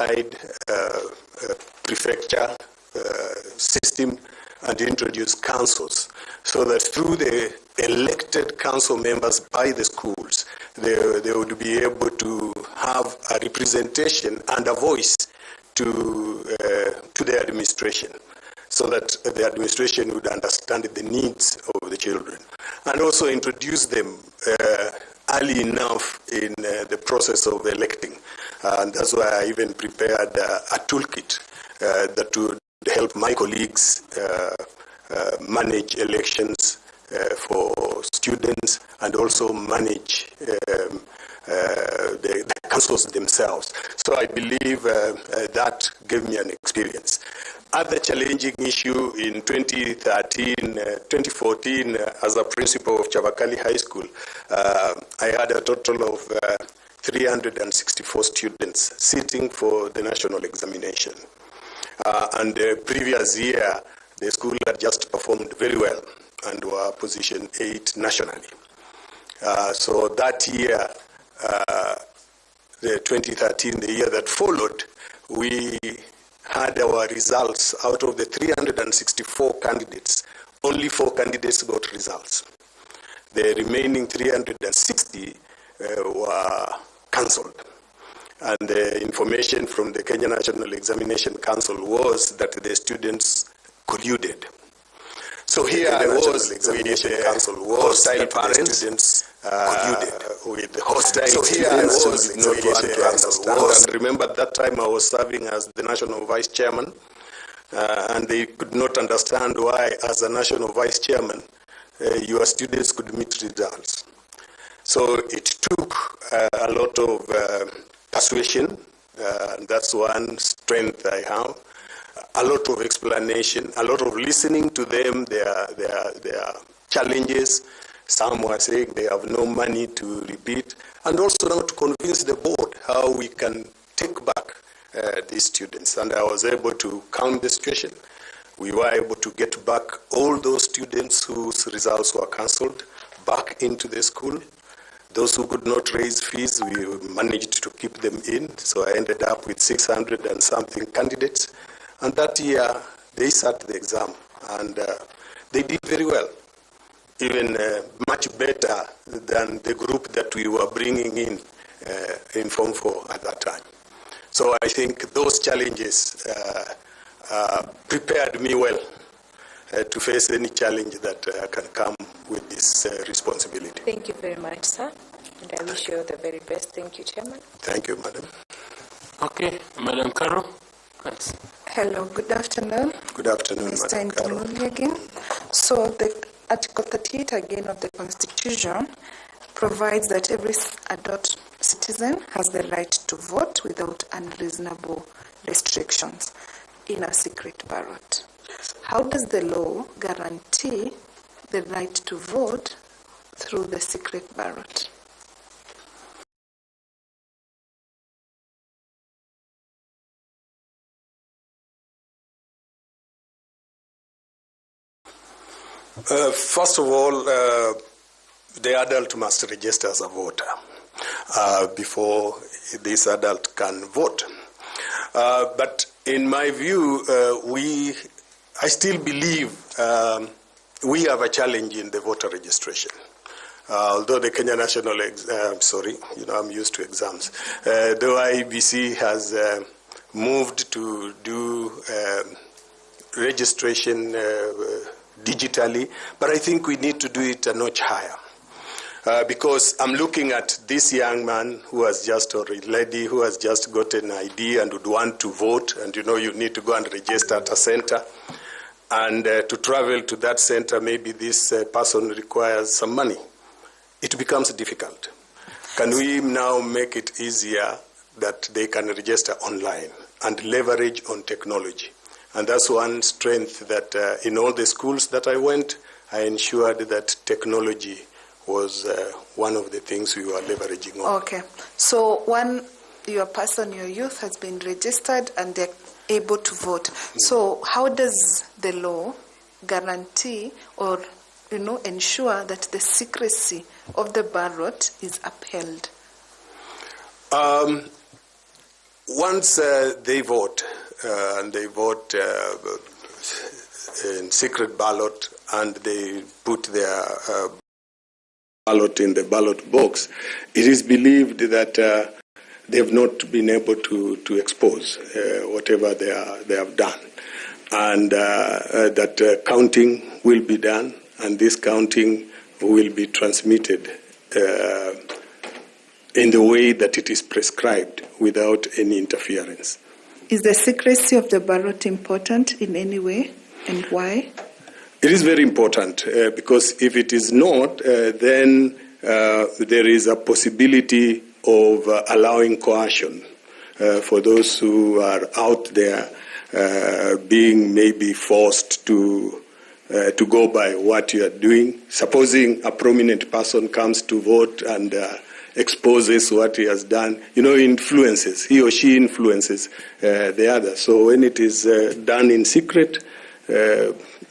simplified prefecture system and introduce councils, so that through the elected council members by the schools, they would be able to have a representation and a voice to the administration, so that the administration would understand the needs of the children, and also introduce them early enough in the process of electing. And that's why I even prepared a toolkit that would help my colleagues manage elections for students, and also manage the councils themselves. So I believe that gave me an experience. Other challenging issue in 2014, as a principal of Chavakali High School, I had a total of 364 students sitting for the national examination. And the previous year, the school had just performed very well and were position 8 nationally. So that year, the 2013, the year that followed, we had our results. Out of the 364 candidates, only 4 candidates got results. The remaining 360 were cancelled. And the information from the Kenya National Examination Council was that the students colluded. So here I was with the hostile parents, with the hostile students who did not want to understand. And remember, at that time I was serving as the national vice chairman, and they could not understand why, as a national vice chairman, your students could meet results. So it took a lot of persuasion, and that's one strength I have. A lot of explanation, a lot of listening to them, their challenges. Some were saying they have no money to repeat, and also now to convince the board how we can take back these students. And I was able to calm the situation. We were able to get back all those students whose results were cancelled back into the school. Those who could not raise fees, we managed to keep them in. So I ended up with 600 and something candidates. And that year, they sat the exam, and they did very well, even much better than the group that we were bringing in Form 4 at that time. So I think those challenges prepared me well to face any challenge that can come with this responsibility. Thank you very much, sir. And I wish you all the very best. Thank you, Chairman. Thank you, Madam. Okay, Madam Carol. Thanks. Hello, good afternoon. Good afternoon, Madam Carol. Again. So the Article 38 again of the Constitution provides that every adult citizen has the right to vote without unreasonable restrictions in a secret ballot. How does the law guarantee the right to vote through the secret ballot? First of all, the adult must register as a voter before this adult can vote. But in my view, I still believe we have a challenge in the voter registration. Although the Kenya National, I'm used to exams. Though Iebc has moved to do registration digitally, but I think we need to do it a notch higher. Because I'm looking at this young man who has just, or a lady who has just got an ID and would want to vote, and you need to go and register at a center. And to travel to that center, maybe this person requires some money. It becomes difficult. Can we now make it easier that they can register online and leverage on technology? And that's one strength that in all the schools that I went, I ensured that technology was one of the things we were leveraging on. Okay. So when your youth has been registered and they're able to vote. So how does the law guarantee or ensure that the secrecy of the ballot is upheld? Once they vote, and they vote in secret ballot, and they put their ballot in the ballot box, it is believed that they have not been able to expose whatever they have done, and that counting will be done, and this counting will be transmitted in the way that it is prescribed without any interference. Is the secrecy of the ballot important in any way, and why? It is very important because if it is not, then there is a possibility of allowing coercion for those who are out there being maybe forced to go by what you are doing. Supposing a prominent person comes to vote and exposes what he has done, influences, he or she influences the other. So when it is done in secret,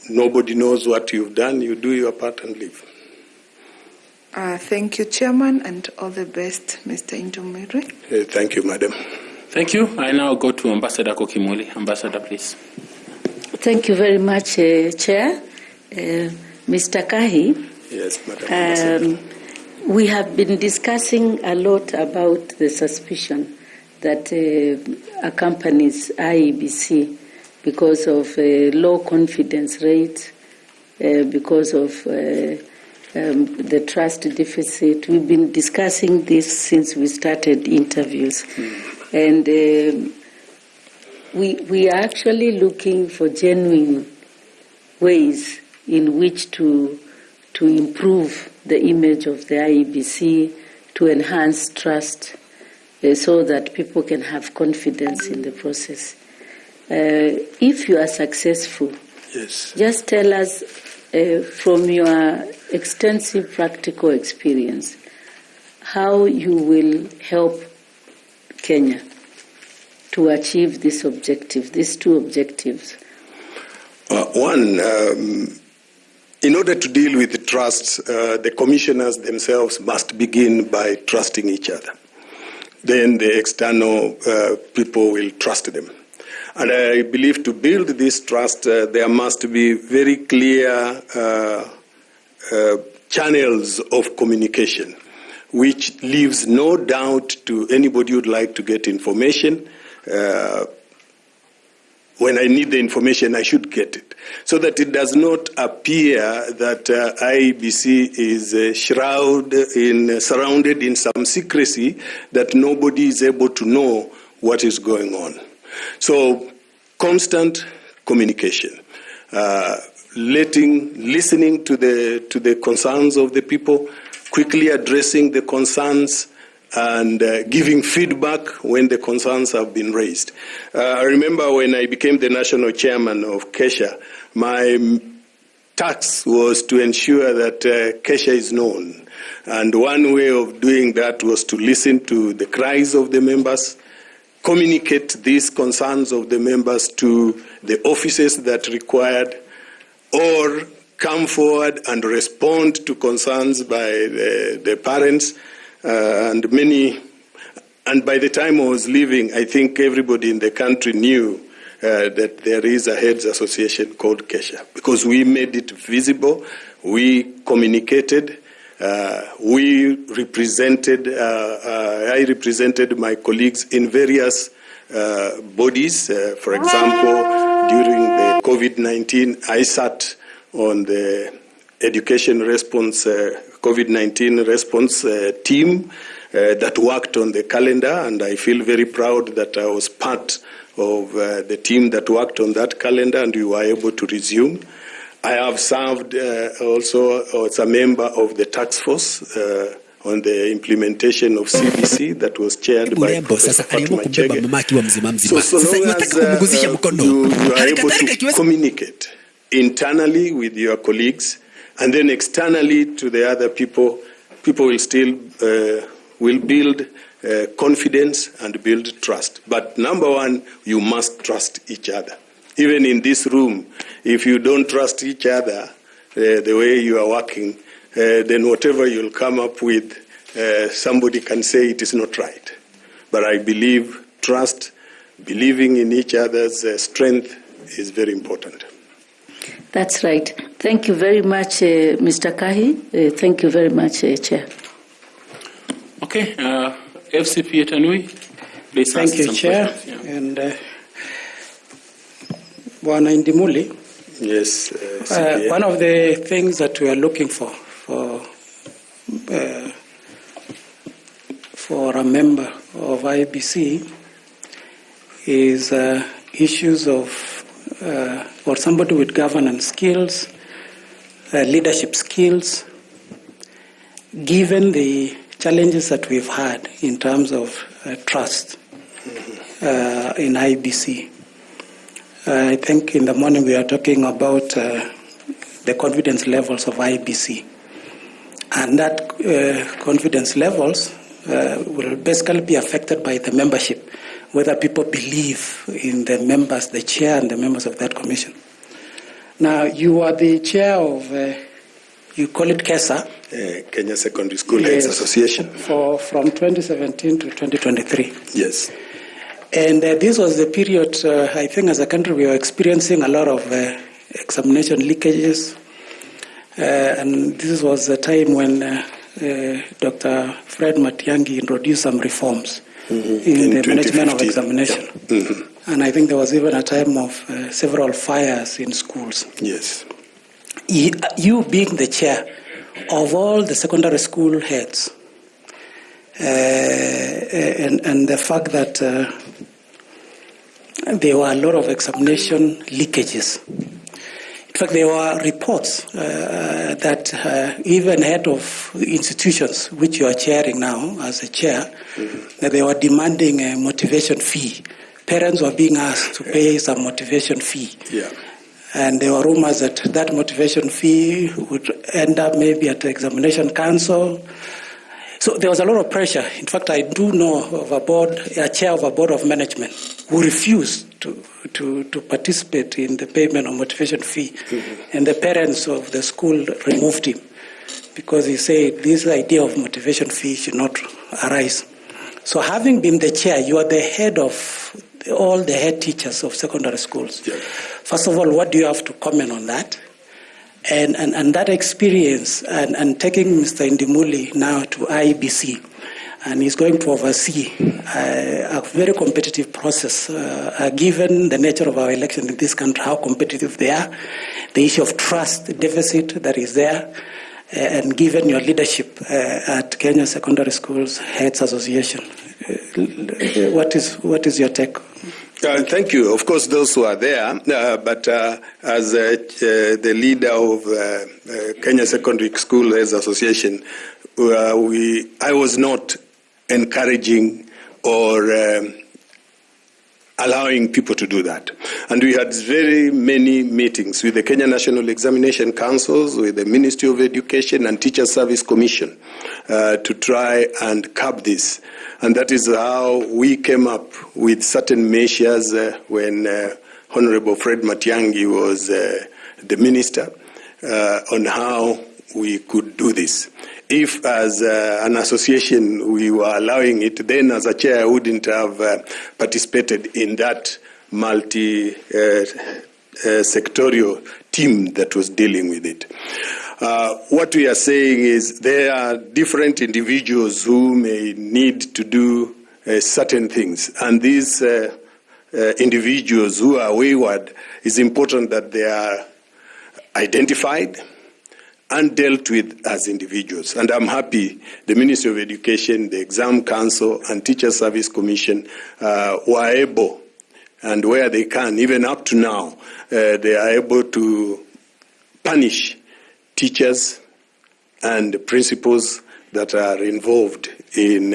nobody knows what you've done, you do your part and leave. Thank you, Chairman, and all the best, Mr. Indumiri. Thank you, Madam. Thank you. I now go to Ambassador Kokimoli. Ambassador, please. Thank you very much, Chair. Mr. Kahi. Yes, Madam. We have been discussing a lot about the suspicion that accompanies Iebc because of low confidence rate, because of the trust deficit. We've been discussing this since we started interviews. And we are actually looking for genuine ways in which to improve the image of the Iebc, to enhance trust so that people can have confidence in the process. If you are successful, yes, just tell us from your extensive practical experience how you will help Kenya to achieve this objective, these two objectives. One, in order to deal with trust, the commissioners themselves must begin by trusting each other. Then the external people will trust them. And I believe to build this trust, there must be very clear channels of communication, which leaves no doubt to anybody who would like to get information. When I need the information, I should get it, so that it does not appear that Iebc is surrounded in some secrecy that nobody is able to know what is going on. So, constant communication, listening to the concerns of the people, quickly addressing the concerns, and giving feedback when the concerns have been raised. I remember when I became the national chairman of Kesha, my task was to ensure that Kesha is known. And one way of doing that was to listen to the cries of the members, communicate these concerns of the members to the offices that required, or come forward and respond to concerns by the parents. And by the time I was leaving, I think everybody in the country knew that there is a heads association called Kesha, because we made it visible, we communicated, we represented, I represented my colleagues in various bodies. For example, during the COVID-19, I sat on the education response, COVID-19 response team that worked on the calendar, and I feel very proud that I was part of the team that worked on that calendar, and we were able to resume. I have served also as a member of the task force on the implementation of CBC that was chaired by Professor Fatuma Chege. So long as you are able to communicate internally with your colleagues, and then externally to the other people, people will still will build confidence and build trust. But number one, you must trust each other. Even in this room, if you don't trust each other the way you are working, then whatever you'll come up with, somebody can say it is not right. But I believe trust, believing in each other's strength is very important. That's right. Thank you very much, Mr. Kahi. Thank you very much, Chair. Okay, FCP Etanui, please Thank ask you, some Chair. questions. Yeah. And Bwana Indimuli, Yes, CPA. one of the things that we are looking for a member of IEBC is issues of for somebody with governance skills, leadership skills, given the challenges that we've had in terms of trust in IEBC. I think in the morning we are talking about the confidence levels of IEBC. And that confidence levels will basically be affected by the membership, whether people believe in the members, the chair and the members of that commission. Now, you are the chair of, you call it KESA. Kenya Secondary School Heads Association. From 2017 to 2023. Yes. And this was the period, I think as a country, we were experiencing a lot of examination leakages. And this was the time when Dr. Fred Matiang'i introduced some reforms in the management of examination. Yeah. Mm-hmm. And I think there was even a time of several fires in schools. Yes. You being the chair of all the secondary school heads, and the fact that there were a lot of examination leakages. In fact, there were reports that even head of institutions, which you are chairing now as a chair, that they were demanding a motivation fee. Parents were being asked to pay some motivation fee. Yeah. And there were rumors that that motivation fee would end up maybe at the examination council. So there was a lot of pressure. In fact, I do know of a chair of a board of management who refused to participate in the payment of motivation fee. Mm-hmm. And the parents of the school removed him because he said this idea of motivation fee should not arise. So having been the chair, you are the head of all the head teachers of secondary schools. Yeah. First of all, what do you have to comment on that? And that experience and taking Mr. Indimuli now to IEBC, and he's going to oversee a very competitive process, given the nature of our election in this country, how competitive they are, the issue of trust deficit that is there, and given your leadership at Kenya Secondary Schools Heads Association. What is your take? Thank you. Of course, those who are there, but as the leader of Kenya Secondary School Heads Association, I was not encouraging or allowing people to do that. And we had very many meetings with the Kenya National Examination Councils, with the Ministry of Education and Teacher Service Commission to try and curb this. And that is how we came up with certain measures when Honorable Fred Matiang'i was the minister on how we could do this. If as an association we were allowing it, then as a chair I wouldn't have participated in that multi-sectorial team that was dealing with it. What we are saying is there are different individuals who may need to do certain things, and these individuals who are wayward, it's important that they are identified and dealt with as individuals. And I'm happy the Ministry of Education, the Exam Council, and Teacher Service Commission were able, and where they can, even up to now, they are able to punish teachers and principals that are involved in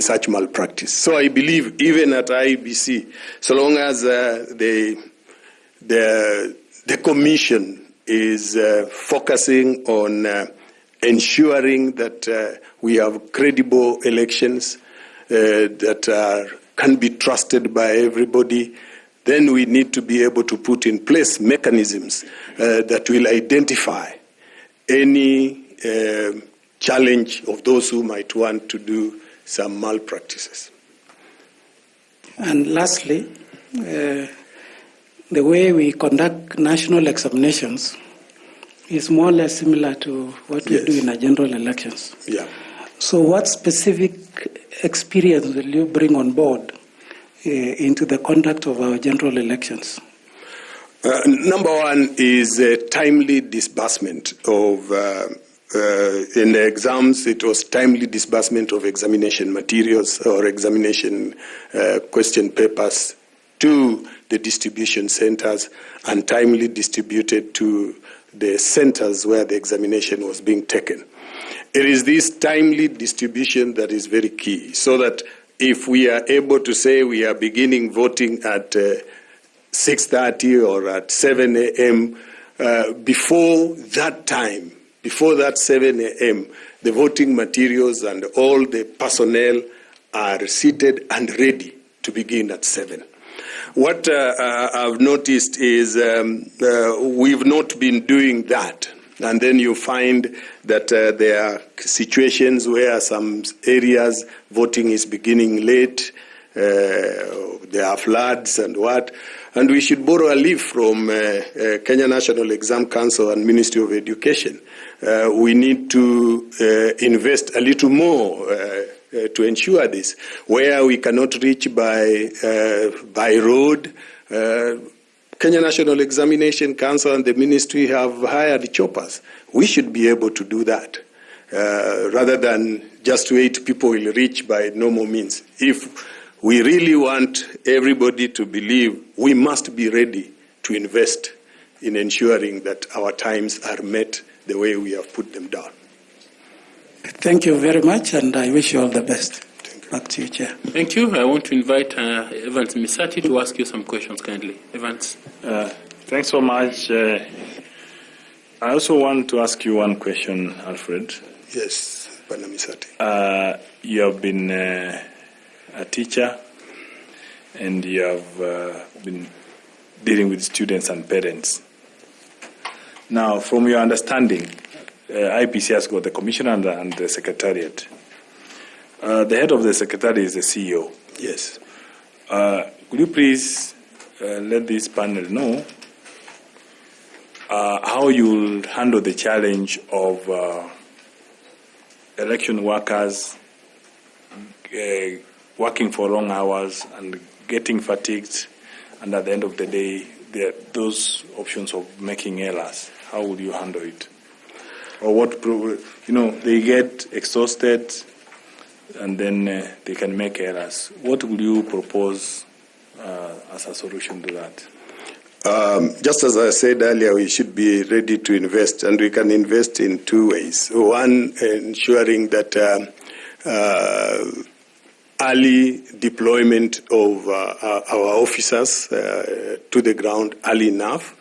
such malpractice. So I believe even at IEBC, so long as the commission is focusing on ensuring that we have credible elections that can be trusted by everybody, then we need to be able to put in place mechanisms that will identify any challenge of those who might want to do some malpractices. And lastly, the way we conduct national examinations is more or less similar to what we do in our general elections. Yeah. So what specific experience will you bring on board into the conduct of our general elections? Number one is timely disbursement of, in the exams, it was timely disbursement of examination materials or examination question papers to the distribution centers and timely distributed to the centers where the examination was being taken. It is this timely distribution that is very key, so that if we are able to say we are beginning voting at 6:30 or at 7 a.m., before that time, before that 7 a.m., the voting materials and all the personnel are seated and ready to begin at 7. What I've noticed is we've not been doing that. And then you find that there are situations where some areas voting is beginning late, there are floods and what. And we should borrow a leaf from Kenya National Exam Council and Ministry of Education. We need to invest a little more to ensure this. Where we cannot reach by road, Kenya National Examination Council and the ministry have hired choppers. We should be able to do that rather than just wait people will reach by normal means. If we really want everybody to believe, we must be ready to invest in ensuring that our times are met the way we have put them down. Thank you very much, and I wish you all the best. Back to you, Chair. Thank you. I want to invite Evans Misati to ask you some questions kindly. Evans. Thanks so much. I also want to ask you one question, Alfred. Yes, Bwana Misati. You have been a teacher, and you have been dealing with students and parents. Now, from your understanding, IEBC has got the commissioner and the secretariat. The head of the secretariat is the CEO. Yes. Could you please let this panel know how you will handle the challenge of election workers working for long hours and getting fatigued, and at the end of the day, those options of making errors? How would you handle it? Or what, they get exhausted and then they can make errors. What would you propose as a solution to that? Just as I said earlier, we should be ready to invest, and we can invest in two ways. One, ensuring that early deployment of our officers to the ground early enough,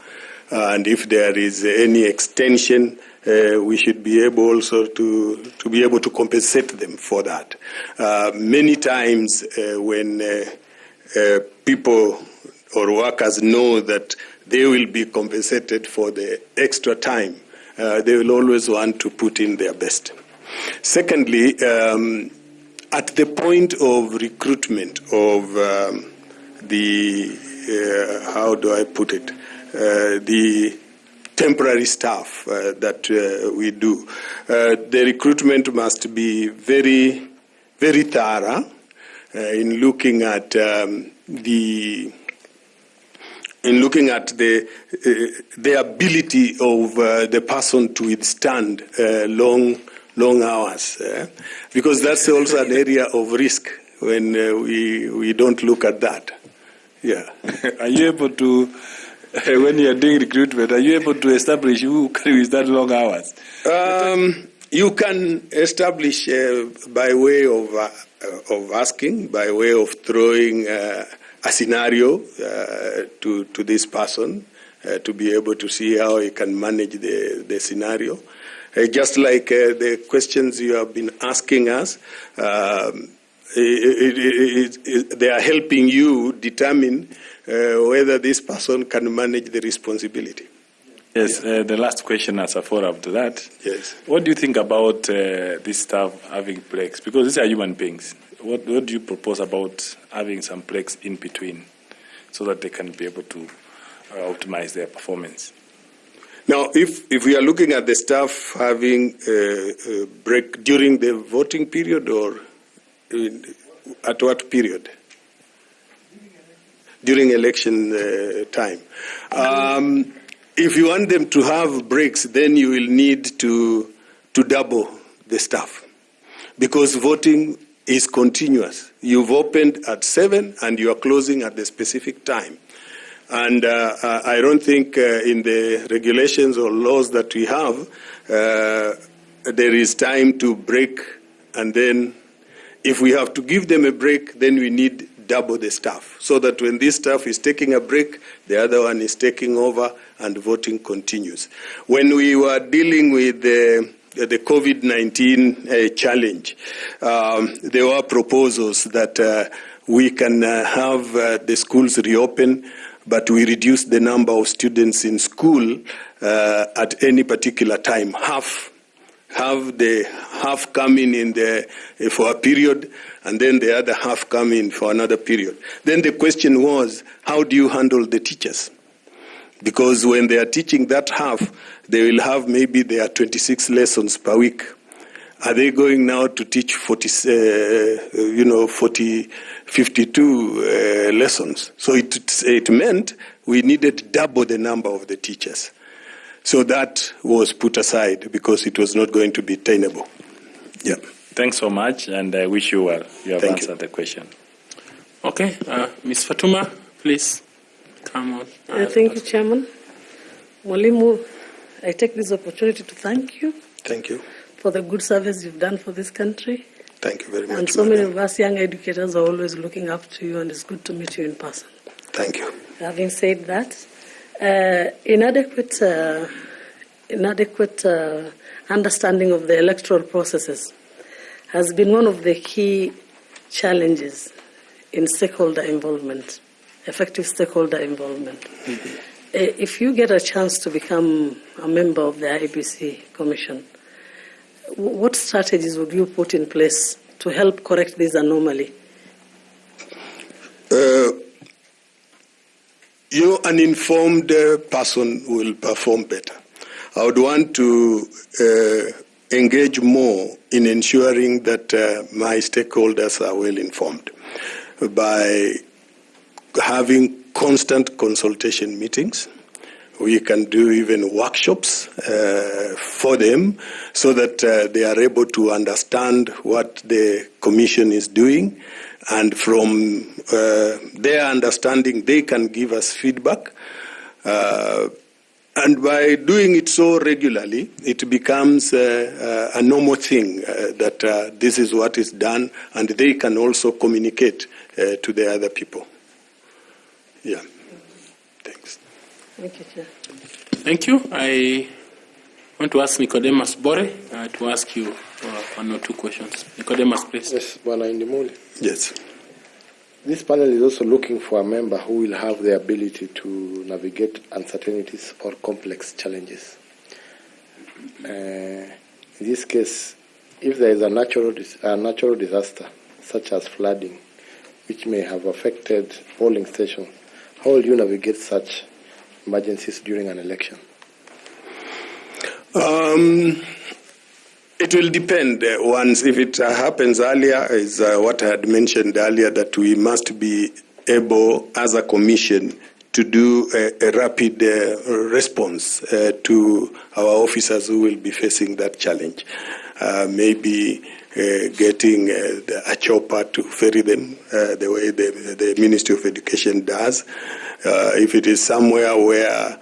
and if there is any extension, we should be able also to be able to compensate them for that. Many times when people or workers know that they will be compensated for the extra time, they will always want to put in their best. Secondly, at the point of recruitment of how do I put it, the temporary staff that we do, the recruitment must be very, very thorough in looking at the ability of the person to withstand long hours, because that's also an area of risk when we don't look at that. Yeah. Are you able to, when you are doing recruitment, are you able to establish who can withstand long hours? You can establish by way of asking, by way of throwing a scenario to this person to be able to see how he can manage the scenario. Just like the questions you have been asking us, they are helping you determine whether this person can manage the responsibility. Yes, the last question as a follow-up to that. Yes. What do you think about this staff having breaks? Because these are human beings. What do you propose about having some breaks in between so that they can be able to optimize their performance. Now, if we are looking at the staff having a break during the voting period or at what period? During election time. If you want them to have breaks, then you will need to double the staff because voting is continuous. You've opened at 7 and you are closing at the specific time. And I don't think in the regulations or laws that we have, there is time to break. And then if we have to give them a break, then we need double the staff so that when this staff is taking a break, the other one is taking over and voting continues. When we were dealing with the COVID-19 challenge, there were proposals that we can have the schools reopen, but we reduce the number of students in school at any particular time. Have the half come in for a period, and then the other half come in for another period. Then the question was, how do you handle the teachers? Because when they are teaching that half, they will have maybe their 26 lessons per week. Are they going now to teach 52 lessons? So it meant we needed double the number of the teachers. So that was put aside because it was not going to be tenable. Yeah. Thanks so much, and I wish you well. You have answered the question. Okay, Ms. Fatuma, please come on. Thank you, Chairman. Mwalimu, I take this opportunity to thank you. Thank you. For the good service you've done for this country. Thank you very much. And so many of us young educators are always looking up to you, and it's good to meet you in person. Thank you. Having said that, inadequate understanding of the electoral processes has been one of the key challenges in stakeholder involvement, effective stakeholder involvement. Mm-hmm. If you get a chance to become a member of the Iebc Commission, what strategies would you put in place to help correct this anomaly? An informed person will perform better. I would want to engage more in ensuring that my stakeholders are well informed by having constant consultation meetings. We can do even workshops for them so that they are able to understand what the Commission is doing. And from their understanding, they can give us feedback. And by doing it so regularly, it becomes a normal thing that this is what is done, and they can also communicate to the other people. Yeah. Thanks. Thank you, Chair. Thank you. I want to ask Nicodemus Bore to ask you one or two questions. Nicodemus, please. Yes, Bwana Indimuli. Yes. This panel is also looking for a member who will have the ability to navigate uncertainties or complex challenges. In this case, if there is a natural disaster, such as flooding, which may have affected polling stations, how will you navigate such emergencies during an election? It will depend. If it happens earlier, is what I had mentioned earlier, that we must be able, as a commission, to do a rapid response to our officers who will be facing that challenge. Maybe getting a chopper to ferry them the way the Ministry of Education does. If it is somewhere where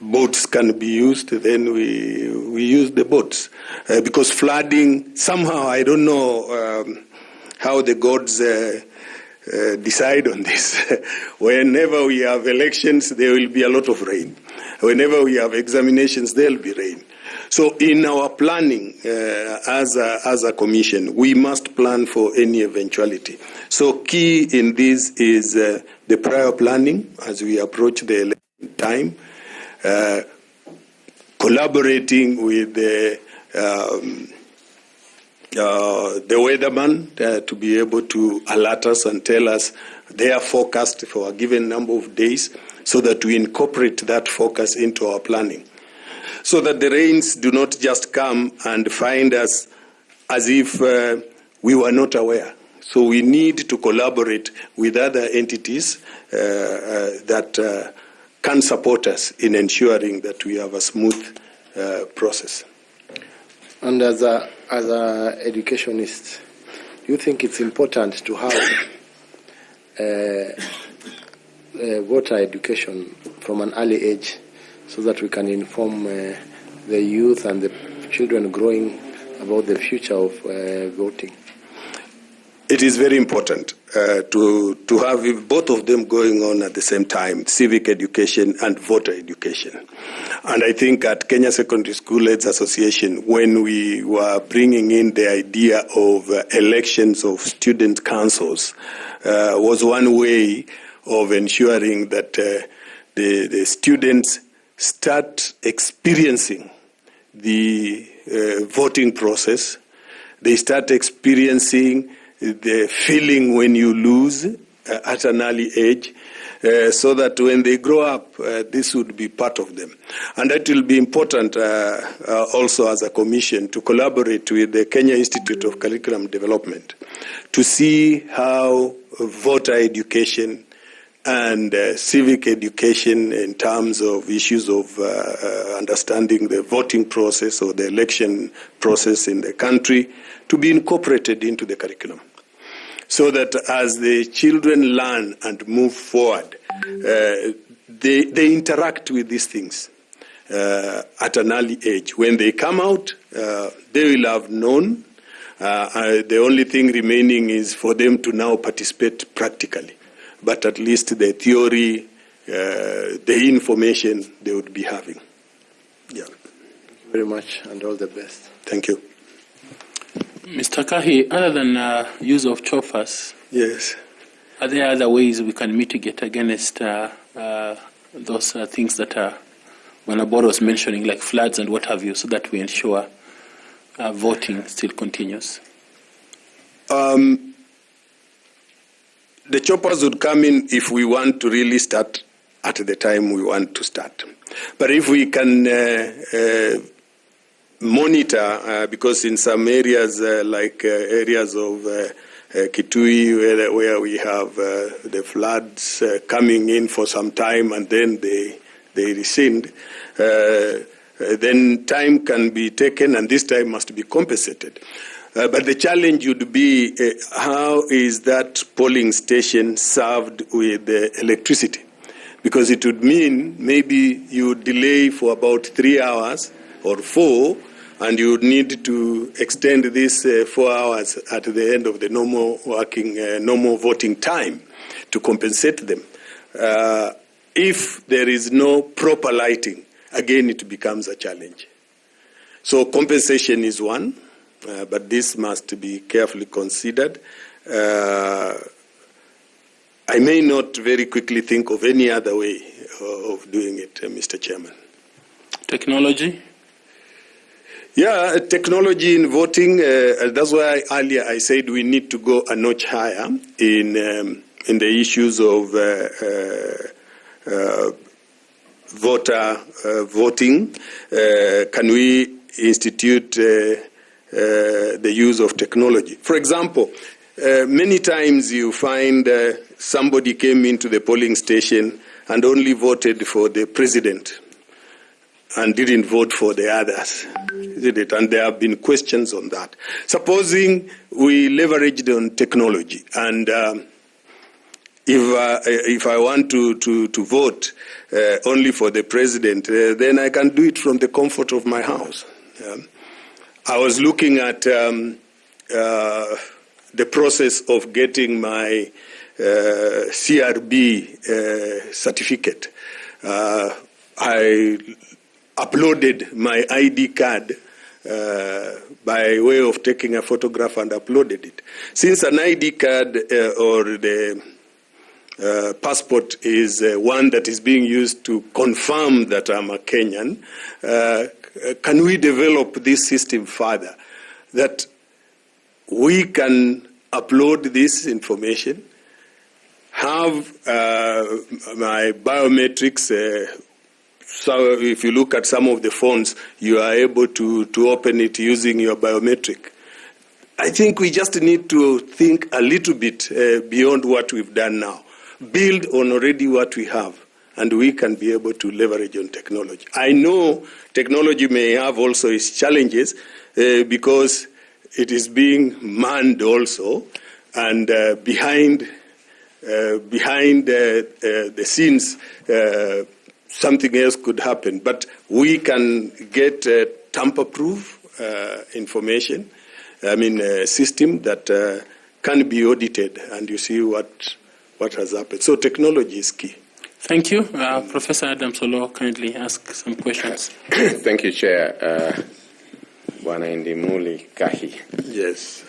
boats can be used, then we use the boats. Because flooding, somehow, I don't know how the gods decide on this. Whenever we have elections, there will be a lot of rain. Whenever we have examinations, there will be rain. So in our planning as a commission, we must plan for any eventuality. So key in this is the prior planning as we approach the election time, collaborating with the the weatherman to be able to alert us and tell us their forecast for a given number of days, so that we incorporate that forecast into our planning, so that the rains do not just come and find us as if we were not aware. So we need to collaborate with other entities that can support us in ensuring that we have a smooth process. And as a educationist, do you think it's important to have voter education from an early age, so that we can inform the youth and the children growing about the future of voting? It is very important to have both of them going on at the same time, civic education and voter education. And I think at Kenya Secondary School Aids Association, when we were bringing in the idea of elections of student councils, was one way of ensuring that the students start experiencing the voting process. They start experiencing the feeling when you lose at an early age, so that when they grow up, this would be part of them. And it will be important also as a commission to collaborate with the Kenya Institute of Curriculum Development to see how voter education and civic education in terms of issues of understanding the voting process or the election process in the country to be incorporated into the curriculum, so that as the children learn and move forward, they interact with these things at an early age. When they come out, they will have known. The only thing remaining is for them to now participate practically. But at least the theory, the information they would be having. Yeah. Thank you very much, and all the best. Thank you. Mr. Kahi, other than use of choppers, yes, are there other ways we can mitigate against those things that Wanabora was mentioning, like floods and what have you, so that we ensure voting still continues? The choppers would come in if we want to really start at the time we want to start. But if we can monitor, because in some areas, like areas of Kitui, where we have the floods coming in for some time and then they rescind, then time can be taken, and this time must be compensated. But the challenge would be how is that polling station served with electricity? Because it would mean maybe you would delay for about 3 hours or 4, and you would need to extend this 4 hours at the end of the normal voting time to compensate them. If there is no proper lighting, again it becomes a challenge. So compensation is one. But this must be carefully considered. I may not very quickly think of any other way of doing it, Mr. Chairman. Technology? Yeah, technology in voting. That's why earlier I said we need to go a notch higher in the issues of voter voting. Can we institute the use of technology? For example, many times you find somebody came into the polling station and only voted for the president and didn't vote for the others, isn't it? And there have been questions on that. Supposing we leveraged on technology, and if I want to vote only for the president, then I can do it from the comfort of my house. I was looking at the process of getting my CRB certificate. I uploaded my ID card by way of taking a photograph and uploaded it. Since an ID card or the passport is one that is being used to confirm that I'm a Kenyan, can we develop this system further? That we can upload this information, have my biometrics. So if you look at some of the phones, you are able to open it using your biometric. I think we just need to think a little bit beyond what we've done now. Build on already what we have, and we can be able to leverage on technology. I know technology may have also its challenges because it is being manned also, and behind the scenes, something else could happen. But we can get tamper-proof information. I mean, a system that can be audited, and you see what has happened. So technology is key. Thank you. Professor Adam Solo, kindly ask some questions. Thank you, Chair. Bwana Indimuli Kahi. Yes,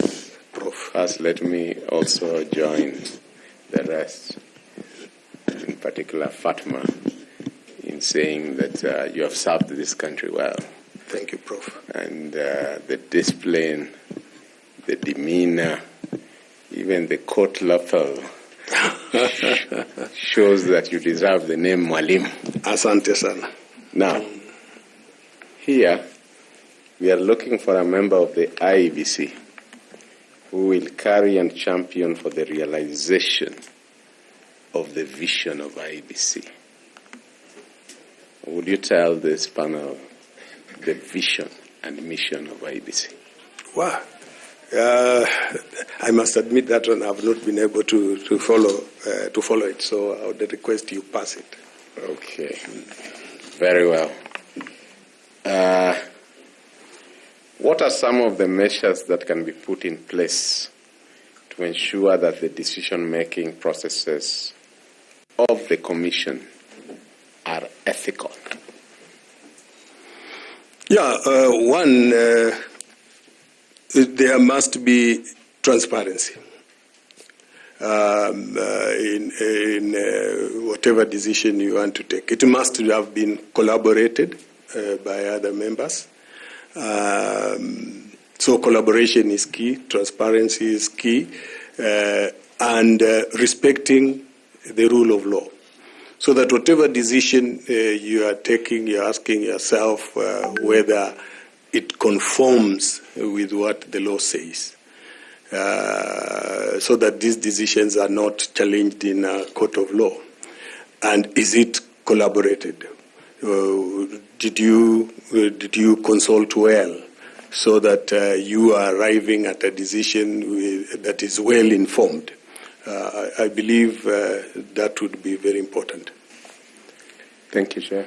Prof. First, let me also join the rest, in particular Fatma, in saying that you have served this country well. Thank you, Prof. And the discipline, the demeanor, even the court lapel shows that you deserve the name Mwalimu. Asante sana. Now, here we are looking for a member of the Iebc who will carry and champion for the realization of the vision of Iebc. Would you tell this panel the vision and mission of Iebc? Wow. I must admit that one I've not been able to follow it, so I would request you pass it. Okay. Very well. What are some of the measures that can be put in place to ensure that the decision-making processes of the Commission are ethical? Yeah, one, there must be transparency in whatever decision you want to take. It must have been collaborated by other members. So collaboration is key, transparency is key, and respecting the rule of law. So that whatever decision you are taking, you're asking yourself whether it conforms with what the law says. So that these decisions are not challenged in a court of law. And is it collaborated? Did you consult well so that you are arriving at a decision that is well informed? I believe that would be very important. Thank you, Chair.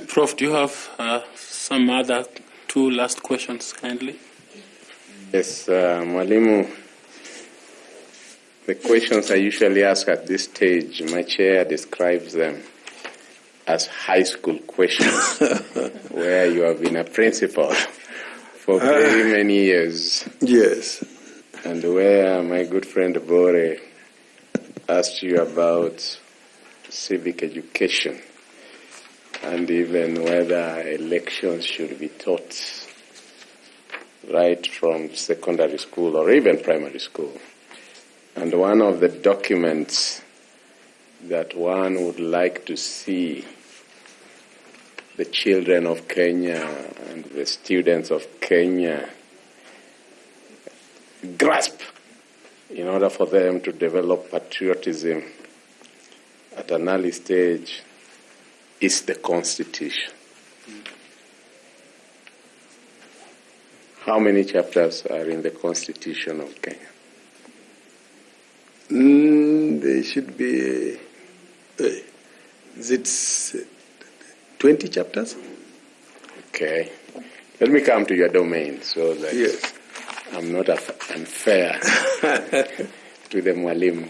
Prof, do you have some other two last questions, kindly? Yes, Mwalimu. The questions I usually ask at this stage, my chair describes them as high school questions, where you have been a principal for very many years. Yes. And where my good friend Bore asked you about civic education and even whether elections should be taught right from secondary school or even primary school. And one of the documents that one would like to see the children of Kenya and the students of Kenya grasp in order for them to develop patriotism at an early stage is the Constitution. How many chapters are in the Constitution of Kenya? There should be, is it 20 chapters? Okay. Let me come to your domain so that yes. I'm not unfair to the Mwalimu.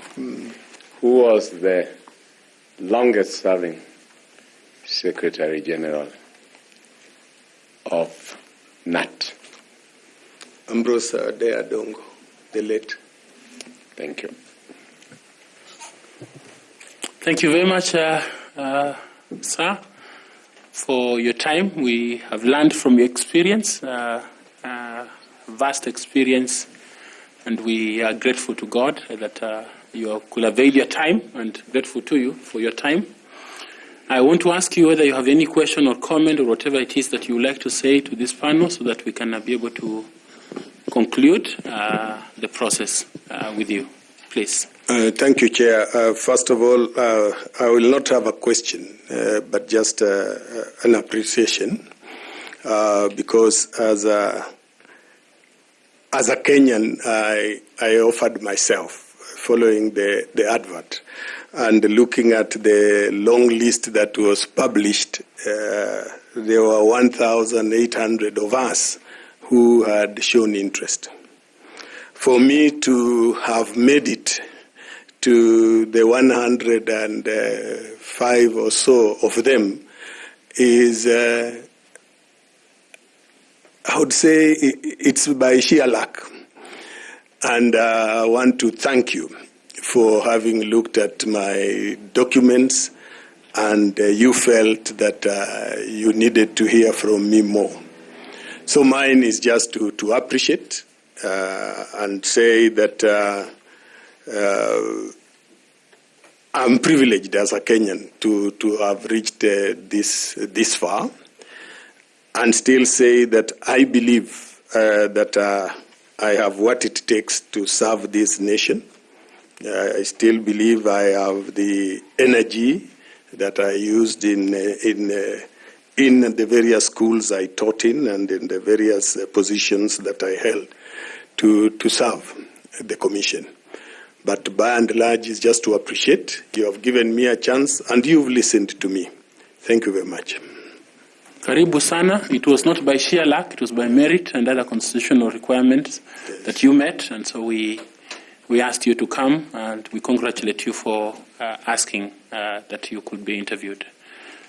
Who was the longest serving Secretary General of NAT? Ambrose Deadongo, the late. Thank you. Thank you very much, sir, for your time. We have learned from your experience. vast experience, and we are grateful to God that you could avail your time, and grateful to you for your time. I want to ask you whether you have any question or comment or whatever it is that you would like to say to this panel so that we can be able to conclude the process with you. Please. Thank you, Chair. First of all, I will not have a question, but just an appreciation, because as a Kenyan, I offered myself following the advert. And looking at the long list that was published, there were 1,800 of us who had shown interest. For me to have made it to the 105 or so of them is, I would say, it's by sheer luck. And I want to thank you for having looked at my documents, and you felt that you needed to hear from me more. So mine is just to appreciate and say that I'm privileged as a Kenyan to have reached this far, and still say that I believe that I have what it takes to serve this nation. I still believe I have the energy that I used in the various schools I taught in and in the various positions that I held to serve the commission. But by and large, it's just to appreciate. You have given me a chance and you've listened to me. Thank you very much. Karibu sana. It was not by sheer luck, it was by merit and other constitutional requirements that you met, and so we asked you to come, and we congratulate you for asking that you could be interviewed.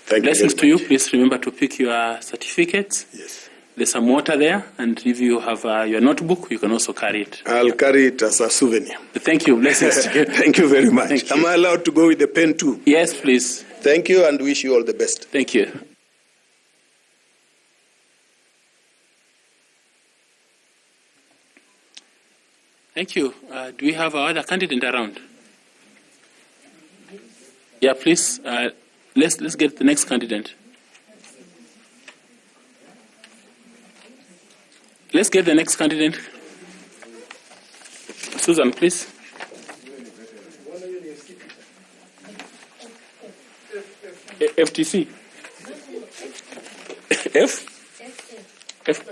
Thank Blessings you to you. Please remember to pick your certificates. Yes. There's some water there, and if you have your notebook, you can also carry it. I'll carry it as a souvenir. Thank you. Blessings to you. Thank you very much. Thank you. Am I allowed to go with the pen too? Yes, please. Thank you, and wish you all the best. Thank you. Thank you. Do we have our other candidate around? Yeah, please. Let's get the next candidate. Let's get the next candidate. Susan, please. FTC. F? F.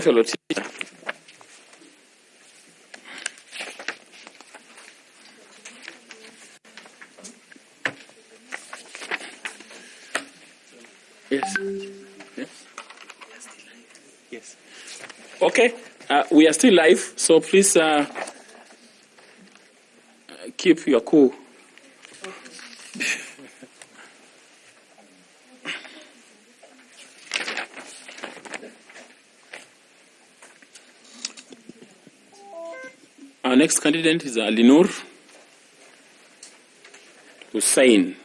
Fellow teacher. Yes. Yes. Yes. Okay. We are still live, so please keep your cool. Our next candidate is Alinur Hussain.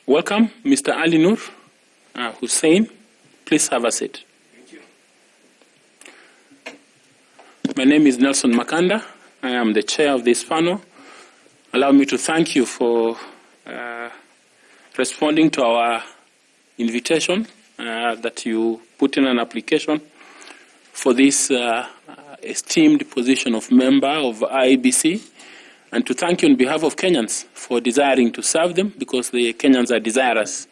Welcome, Mr. Alinur Hussain. Please have a seat. Thank you. My name is Nelson Makanda. I am the chair of this panel. Allow me to thank you for responding to our invitation that you put in an application for this esteemed position of member of Iebc, and to thank you on behalf of Kenyans for desiring to serve them, because the Kenyans are desirous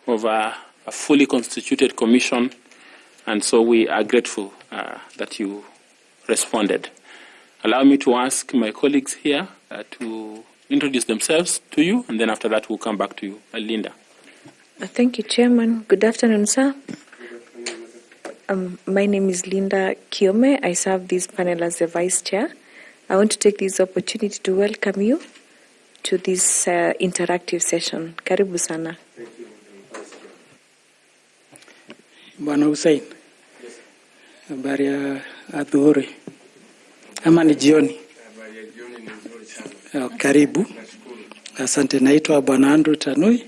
of a fully constituted commission, and so we are grateful that you responded. Allow me to ask my colleagues here to introduce themselves to you, and then after that we'll come back to you. Linda. Thank you, Chairman. Good afternoon, sir. My name is Linda Kiome. I serve this panel as the Vice Chair. I want to take this opportunity to welcome you to this interactive session. Karibu sana. Bwana Hussein, Habari ya adhuhuri ama ni jioni? Habari ya jioni ni nzuri sana. Karibu. Asante, naitwa Bwana Andrew Tanui,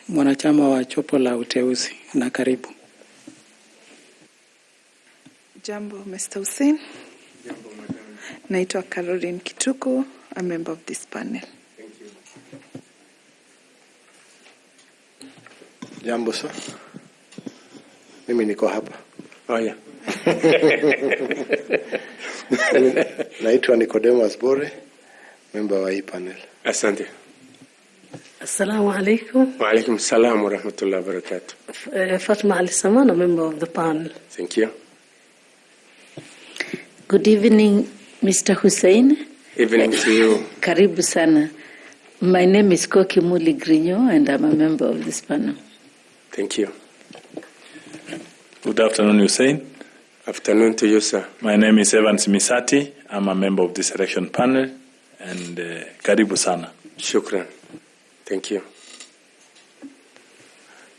mwanachama wa chopo la uteuzi, na karibu. Jambo, Mr. Hussein. Jambo, madam. Naitwa Caroline Kituku, a member of this panel. Thank you. Jambo sir. Mimi niko hapa. Oh, yeah. Naitwa Nicodemus Bore, member wa hii panel. Asante. Assalamu alaikum. Wa alaikum salam wa rahmatullahi wa barakatuh. Fatma Ali Saman, a member of the panel. Thank you. Good evening, Mr. Hussein. Evening to you. Karibu sana. My name is Koki Muli Grinyo, and I'm a member of this panel. Thank you. Good afternoon, Hussein. Afternoon to you, sir. My name is Evans Misati. I'm a member of the selection panel, and karibu sana. Shukran. Thank you.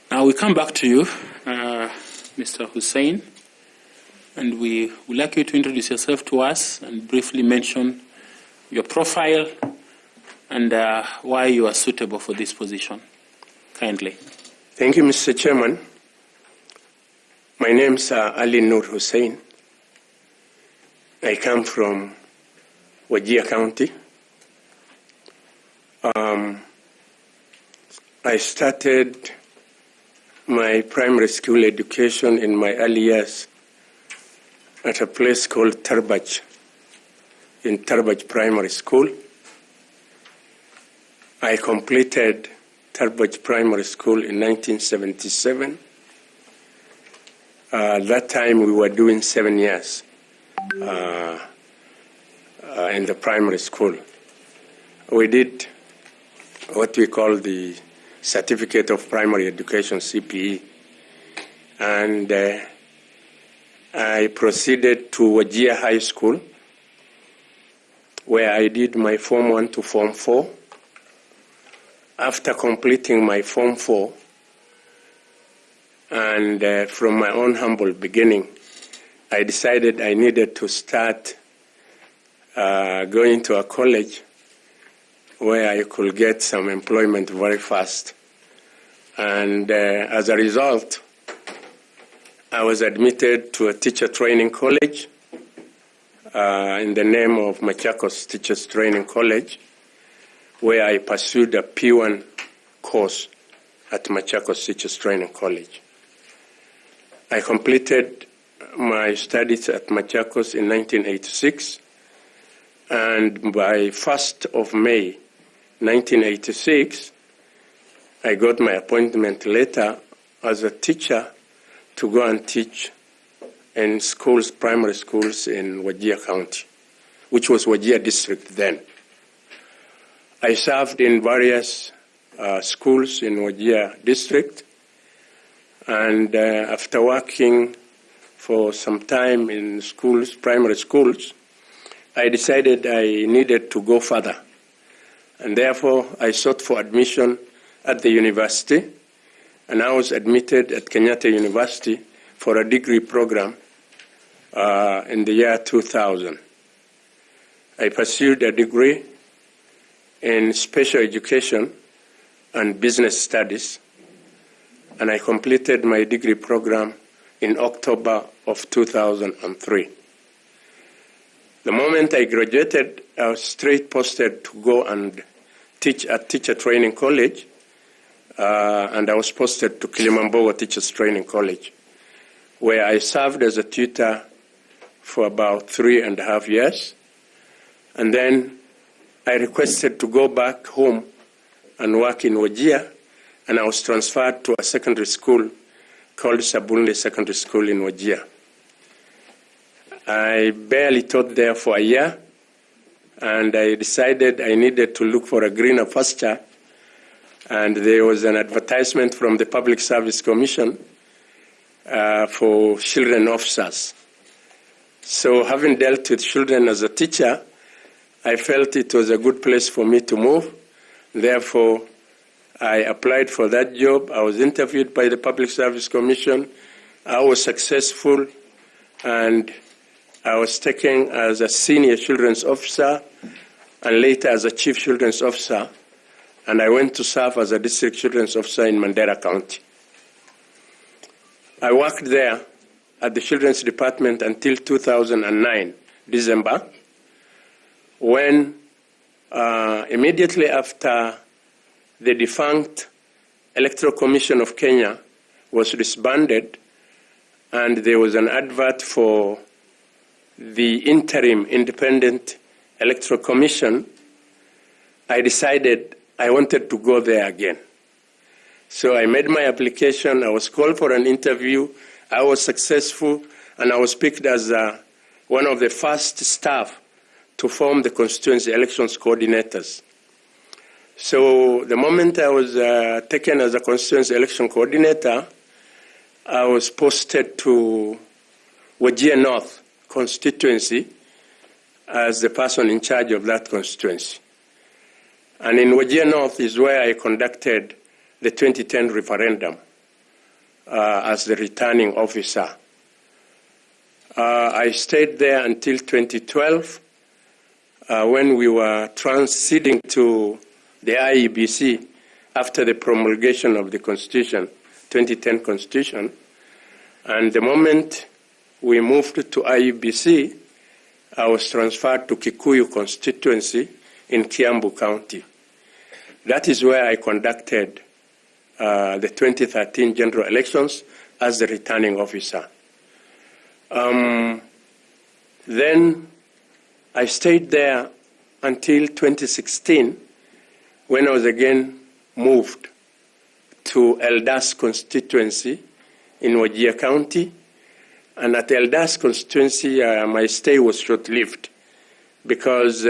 Now we come back to you, Mr. Hussein, and we would like you to introduce yourself to us and briefly mention your profile and why you are suitable for this position. Kindly. Thank you, Mr. Chairman. My name is Ali Nur Hussein. I come from Wajir County. I started my primary school education in my early years at a place called Tarbaj, in Tarbaj Primary School. I completed Tarbaj Primary School in 1977. That time we were doing 7 years in the primary school. We did what we call the Certificate of Primary Education, CPE. And I proceeded to Wajir High School, where I did my Form 1 to Form 4. After completing my Form 4, and from my own humble beginning, I decided I needed to start going to a college where I could get some employment very fast. And as a result, I was admitted to a teacher training college in the name of Machakos Teachers Training College, where I pursued a P1 course at Machakos Teachers Training College. I completed my studies at Machakos in 1986, and by 1st of May 1986, I got my appointment letter as a teacher to go and teach in schools, primary schools in Wajir County, which was Wajir District then. I served in various schools in Wajir District, and after working for some time in schools, primary schools, I decided I needed to go further. And therefore, I sought for admission at the university, and I was admitted at Kenyatta University for a degree program in the year 2000. I pursued a degree in special education and business studies, and I completed my degree program in October of 2003. The moment I graduated, I was straight posted to go and teach at Teacher Training College, and I was posted to Kilimambogo Teachers Training College, where I served as a tutor for about 3.5 years. And then I requested to go back home and work in Wajir, and I was transferred to a secondary school called Sabunle Secondary School in Wajir. I barely taught there for a year, and I decided I needed to look for a greener pasture, and there was an advertisement from the Public Service Commission for children officers. So having dealt with children as a teacher, I felt it was a good place for me to move. Therefore, I applied for that job. I was interviewed by the Public Service Commission. I was successful, and I was taken as a senior children's officer and later as a chief children's officer, and I went to serve as a district children's officer in Mandera County. I worked there at the children's department until 2009, December, when immediately after the defunct Electoral Commission of Kenya was disbanded, and there was an advert for the interim independent Electoral Commission, I decided I wanted to go there again. So I made my application, I was called for an interview, I was successful, and I was picked as one of the first staff to form the constituency elections coordinators. So the moment I was taken as a constituency election coordinator, I was posted to Wajir North constituency as the person in charge of that constituency. And in Wajir North is where I conducted the 2010 referendum as the returning officer. I stayed there until 2012 when we were transiting to the Iebc after the promulgation of the Constitution, 2010 Constitution. And the moment we moved to Iebc, I was transferred to Kikuyu constituency in Kiambu County. That is where I conducted the 2013 general elections as the returning officer. Then I stayed there until 2016, when I was again moved to Eldas constituency in Wajir County. And at Eldas constituency, my stay was short-lived because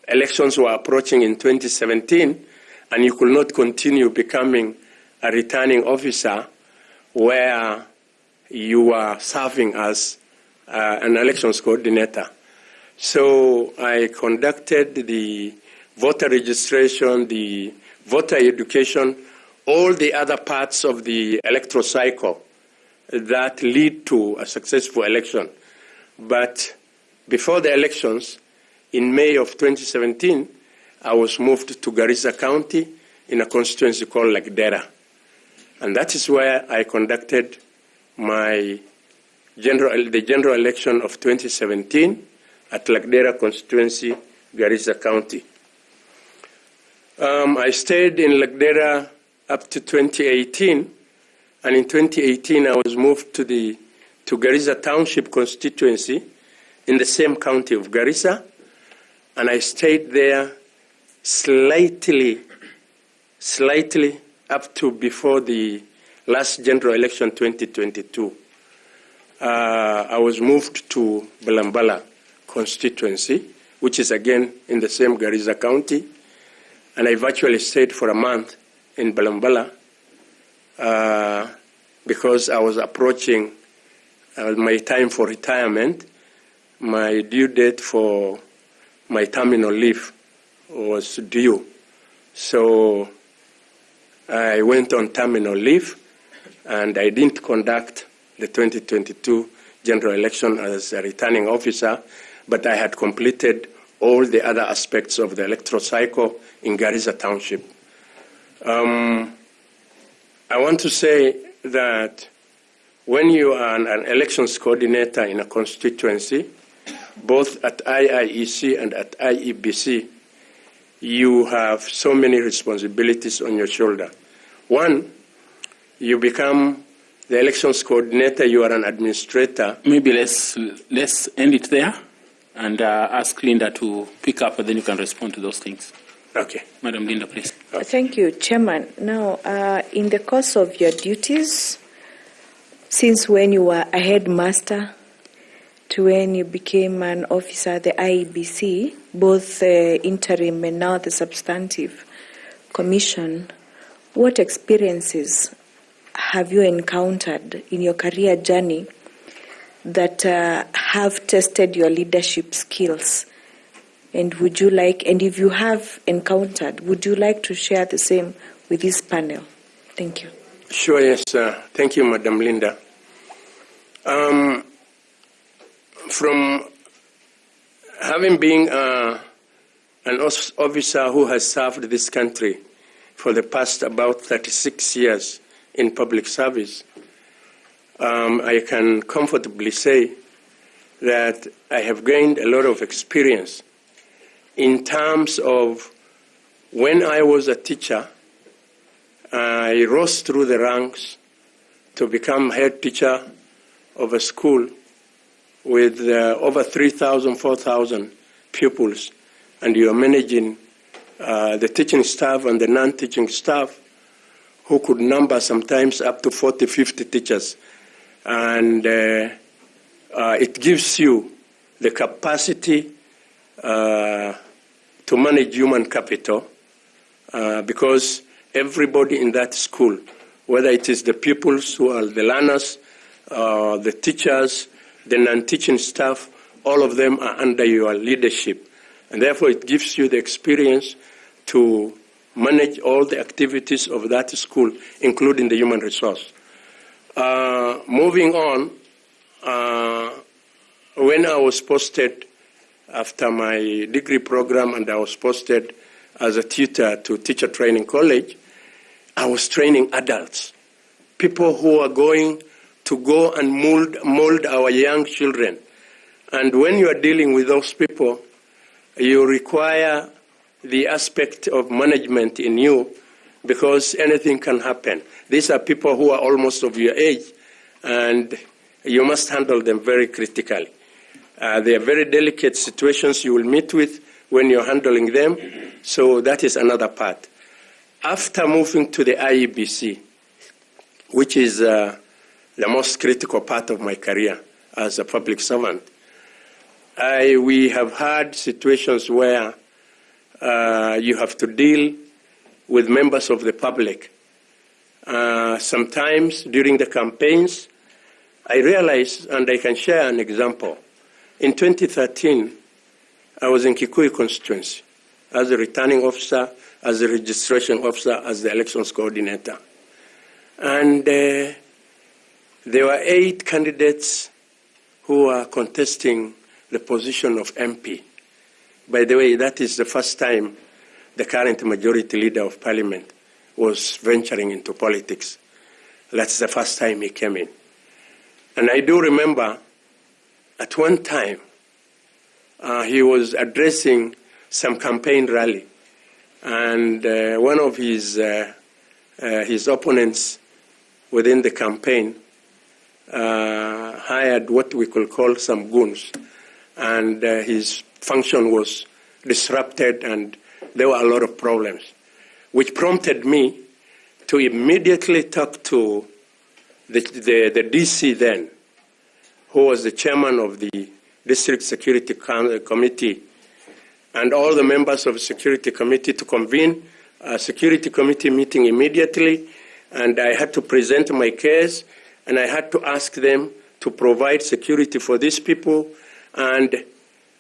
elections were approaching in 2017, and you could not continue becoming a returning officer where you were serving as an elections coordinator. So I conducted the voter registration, the voter education, all the other parts of the electoral cycle that lead to a successful election. But before the elections, in May of 2017, I was moved to Garissa County in a constituency called Lagdera. And that is where I conducted the general election of 2017 at Lagdera constituency, Garissa County. I stayed in Lagdera up to 2018, and in 2018 I was moved to Garissa Township constituency in the same county of Garissa, and I stayed there slightly up to before the last general election 2022. I was moved to Balambala constituency, which is again in the same Garissa County, and I virtually stayed for a month in Balambala because I was approaching my time for retirement. My due date for my terminal leave was due. So I went on terminal leave, and I didn't conduct the 2022 general election as a returning officer, but I had completed all the other aspects of the electoral cycle in Garissa Township. I want to say that when you are an elections coordinator in a constituency, both at IIEC and at Iebc, you have so many responsibilities on your shoulder. One, you become the elections coordinator, you are an administrator. Maybe let's end it there and ask Linda to pick up, and then you can respond to those things. Okay. Madam Linda, please. Thank you, Chairman. Now, in the course of your duties, since when you were a headmaster to when you became an officer at the Iebc, both the interim and now the substantive commission, what experiences have you encountered in your career journey that have tested your leadership skills? And would you like, and if you have encountered, would you like to share the same with this panel? Thank you. Sure, yes. Thank you, Madam Linda. from having been an officer who has served this country for the past about 36 years in public service, I can comfortably say that I have gained a lot of experience in terms of when I was a teacher, I rose through the ranks to become head teacher of a school with over 3,000, 4,000 pupils, and you're managing the teaching staff and the non-teaching staff who could number sometimes up to 40, 50 teachers. And it gives you the capacity to manage human capital because everybody in that school, whether it is the pupils who are the learners, the teachers, the non-teaching staff, all of them are under your leadership. And therefore it gives you the experience to manage all the activities of that school, including the human resource. Moving on, when I was posted after my degree program and I was posted as a tutor to Teacher Training College, I was training adults, people who are going to go and mold our young children. And when you are dealing with those people, you require the aspect of management in you because anything can happen. These are people who are almost of your age, and you must handle them very critically. They are very delicate situations you will meet with when you're handling them, so that is another part. After moving to the Iebc, which is the most critical part of my career as a public servant, we have had situations where you have to deal with members of the public. Sometimes during the campaigns, I realized, and I can share an example. In 2013, I was in Kikuyu constituency as a returning officer, as a registration officer, as the elections coordinator. And there were 8 candidates who were contesting the position of MP. By the way, that is the first time the current majority leader of parliament was venturing into politics. That's the first time he came in. And I do remember at one time he was addressing some campaign rally, and one of his opponents within the campaign hired what we could call some goons, and his function was disrupted, and there were a lot of problems, which prompted me to immediately talk to the DC then, who was the chairman of the District Security Committee, and all the members of the Security Committee to convene a Security Committee meeting immediately, and I had to present my case, and I had to ask them to provide security for these people, and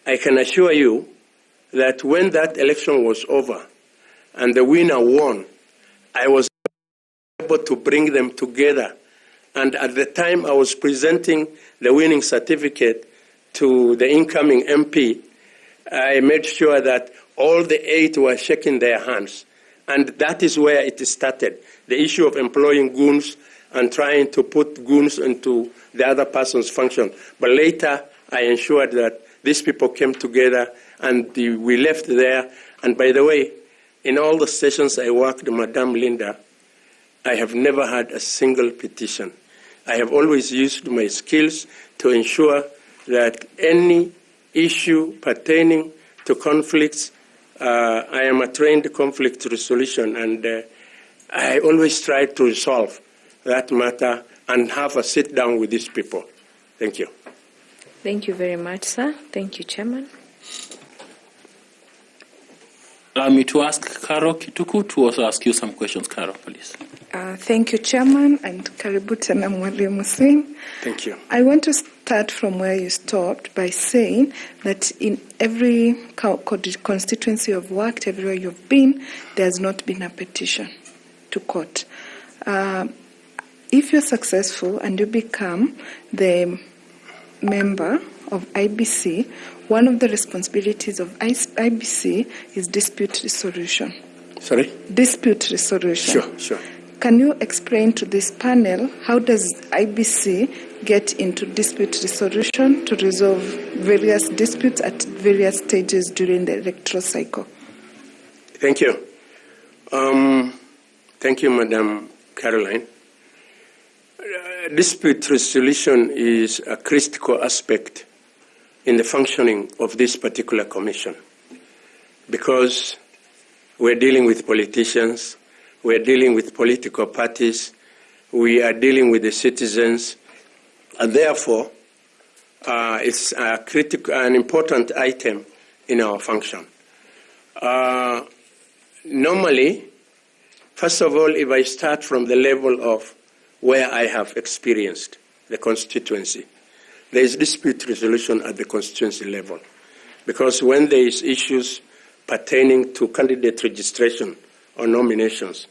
I can assure you that when that election was over and the winner won, I was able to bring them together. And at the time I was presenting the winning certificate to the incoming MP, I made sure that all the 8 were shaking their hands. And that is where it started, the issue of employing goons and trying to put goons into the other person's function. But later, I ensured that these people came together and we left there. And by the way, in all the stations I worked, Madame Linda, I have never had a single petition. I have always used my skills to ensure that any issue pertaining to conflicts, I am a trained conflict resolution, and I always try to resolve that matter and have a sit down with these people. Thank you. Thank you very much, sir. Thank you, Chairman. Allow me to ask Karo Kituku to also ask you some questions. Karo, please. Thank you, Chairman, and karibu tena Mwalimu Singh. Thank you. I want to start from where you stopped by saying that in every constituency you've worked, everywhere you've been, there's not been a petition to court. If you're successful and you become the member of IBC, one of the responsibilities of IBC is dispute resolution. Sorry? Dispute resolution. Sure. Can you explain to this panel how does IBC get into dispute resolution to resolve various disputes at various stages during the electoral cycle? Thank you. Thank you, Madam Caroline. Dispute resolution is a critical aspect in the functioning of this particular commission because we're dealing with politicians, we're dealing with political parties, we are dealing with the citizens, and therefore it's an important item in our function. Normally, first of all, if I start from the level of where I have experienced the constituency, there is dispute resolution at the constituency level. Because when there is issues pertaining to candidate registration or nominations,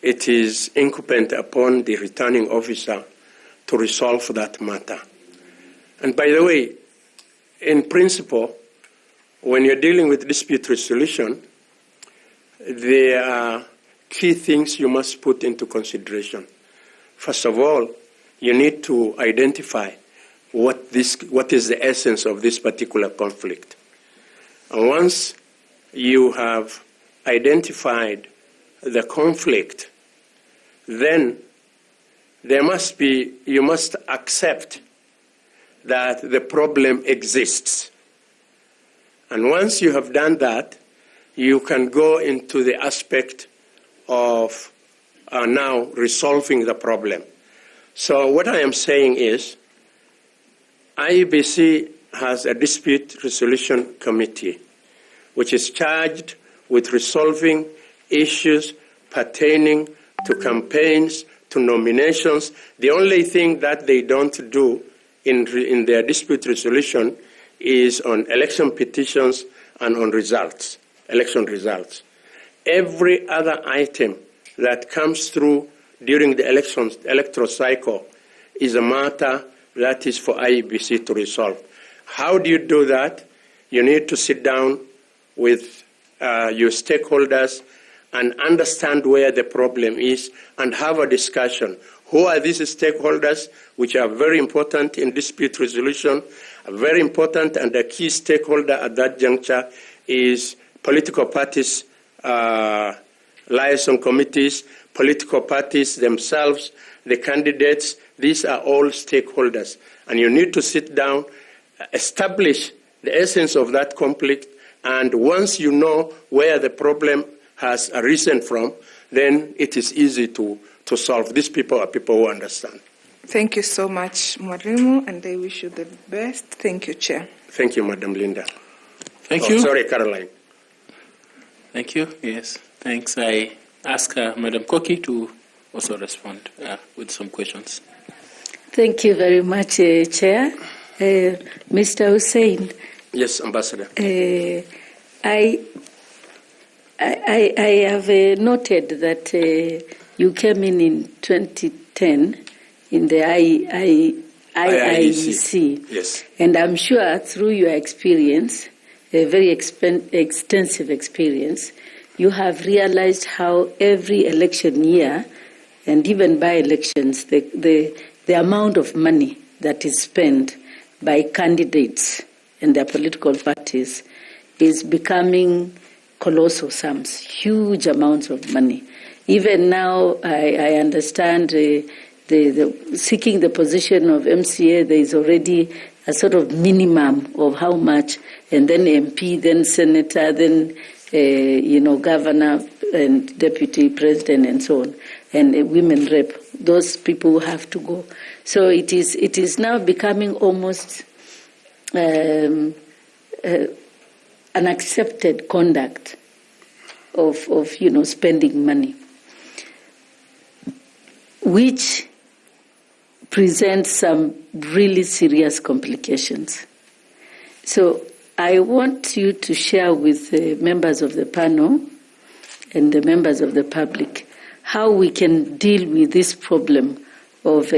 it is incumbent upon the returning officer to resolve that matter. And by the way, in principle, when you're dealing with dispute resolution, there are key things you must put into consideration. First of all, you need to identify what is the essence of this particular conflict. And once you have identified the conflict, then you must accept that the problem exists. And once you have done that, you can go into the aspect of now resolving the problem. So what I am saying is, IEBC has a dispute resolution committee, which is charged with resolving issues pertaining to campaigns, to nominations. The only thing that they don't do in their dispute resolution is on election petitions and on results, election results. Every other item that comes through during the electoral cycle is a matter that is for IEBC to resolve. How do you do that? You need to sit down with your stakeholders and understand where the problem is and have a discussion. Who are these stakeholders, which are very important in dispute resolution? Very important, and the key stakeholder at that juncture is political parties, liaison committees, political parties themselves, the candidates. These are all stakeholders. And you need to sit down, establish the essence of that conflict, and once you know where the problem has arisen from, then it is easy to solve. These people are people who understand. Thank you so much, Mwalimu, and I wish you the best. Thank you, Chair. Thank you, Madam Linda. Thank you. Sorry, Caroline. Thank you. Yes, thanks. I ask Madam Koki to also respond with some questions. Thank you very much, Chair. Mr. Hussein. Yes, Ambassador. I have noted that you came in 2010 in the IEBC. Yes. And I'm sure through your experience, a very extensive experience, you have realized how every election year and even by-elections, the amount of money that is spent by candidates and their political parties is becoming colossal sums, huge amounts of money. Even now, I understand seeking the position of MCA, there is already a sort of minimum of how much, and then MP, then senator, then governor and deputy president and so on, and a women rep. Those people have to go. So it is now becoming almost an accepted conduct of spending money, which presents some really serious complications. So I want you to share with the members of the panel and the members of the public how we can deal with this problem of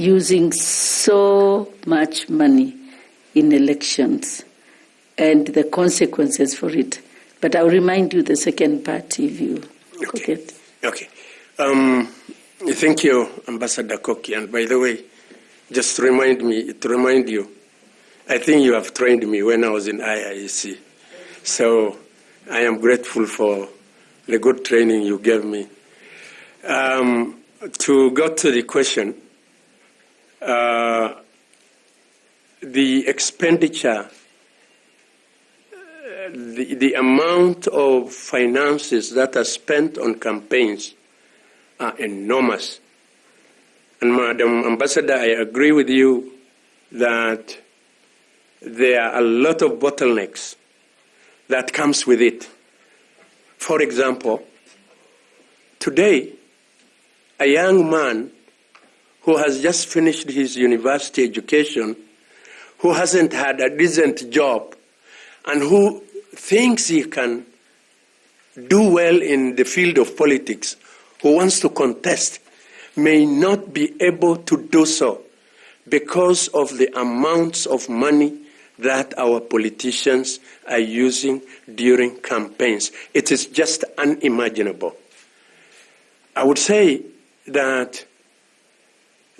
using so much money in elections and the consequences for it. But I'll remind you the second part if you forget. Okay. Thank you, Ambassador Koki. And by the way, just to remind you, I think you have trained me when I was in IIEC. So I am grateful for the good training you gave me. To go to the question, the expenditure, the amount of finances that are spent on campaigns are enormous. And Madam Ambassador, I agree with you that there are a lot of bottlenecks that comes with it. For example, today, a young man who has just finished his university education, who hasn't had a decent job, and who thinks he can do well in the field of politics, who wants to contest, may not be able to do so because of the amounts of money that our politicians are using during campaigns. It is just unimaginable. I would say that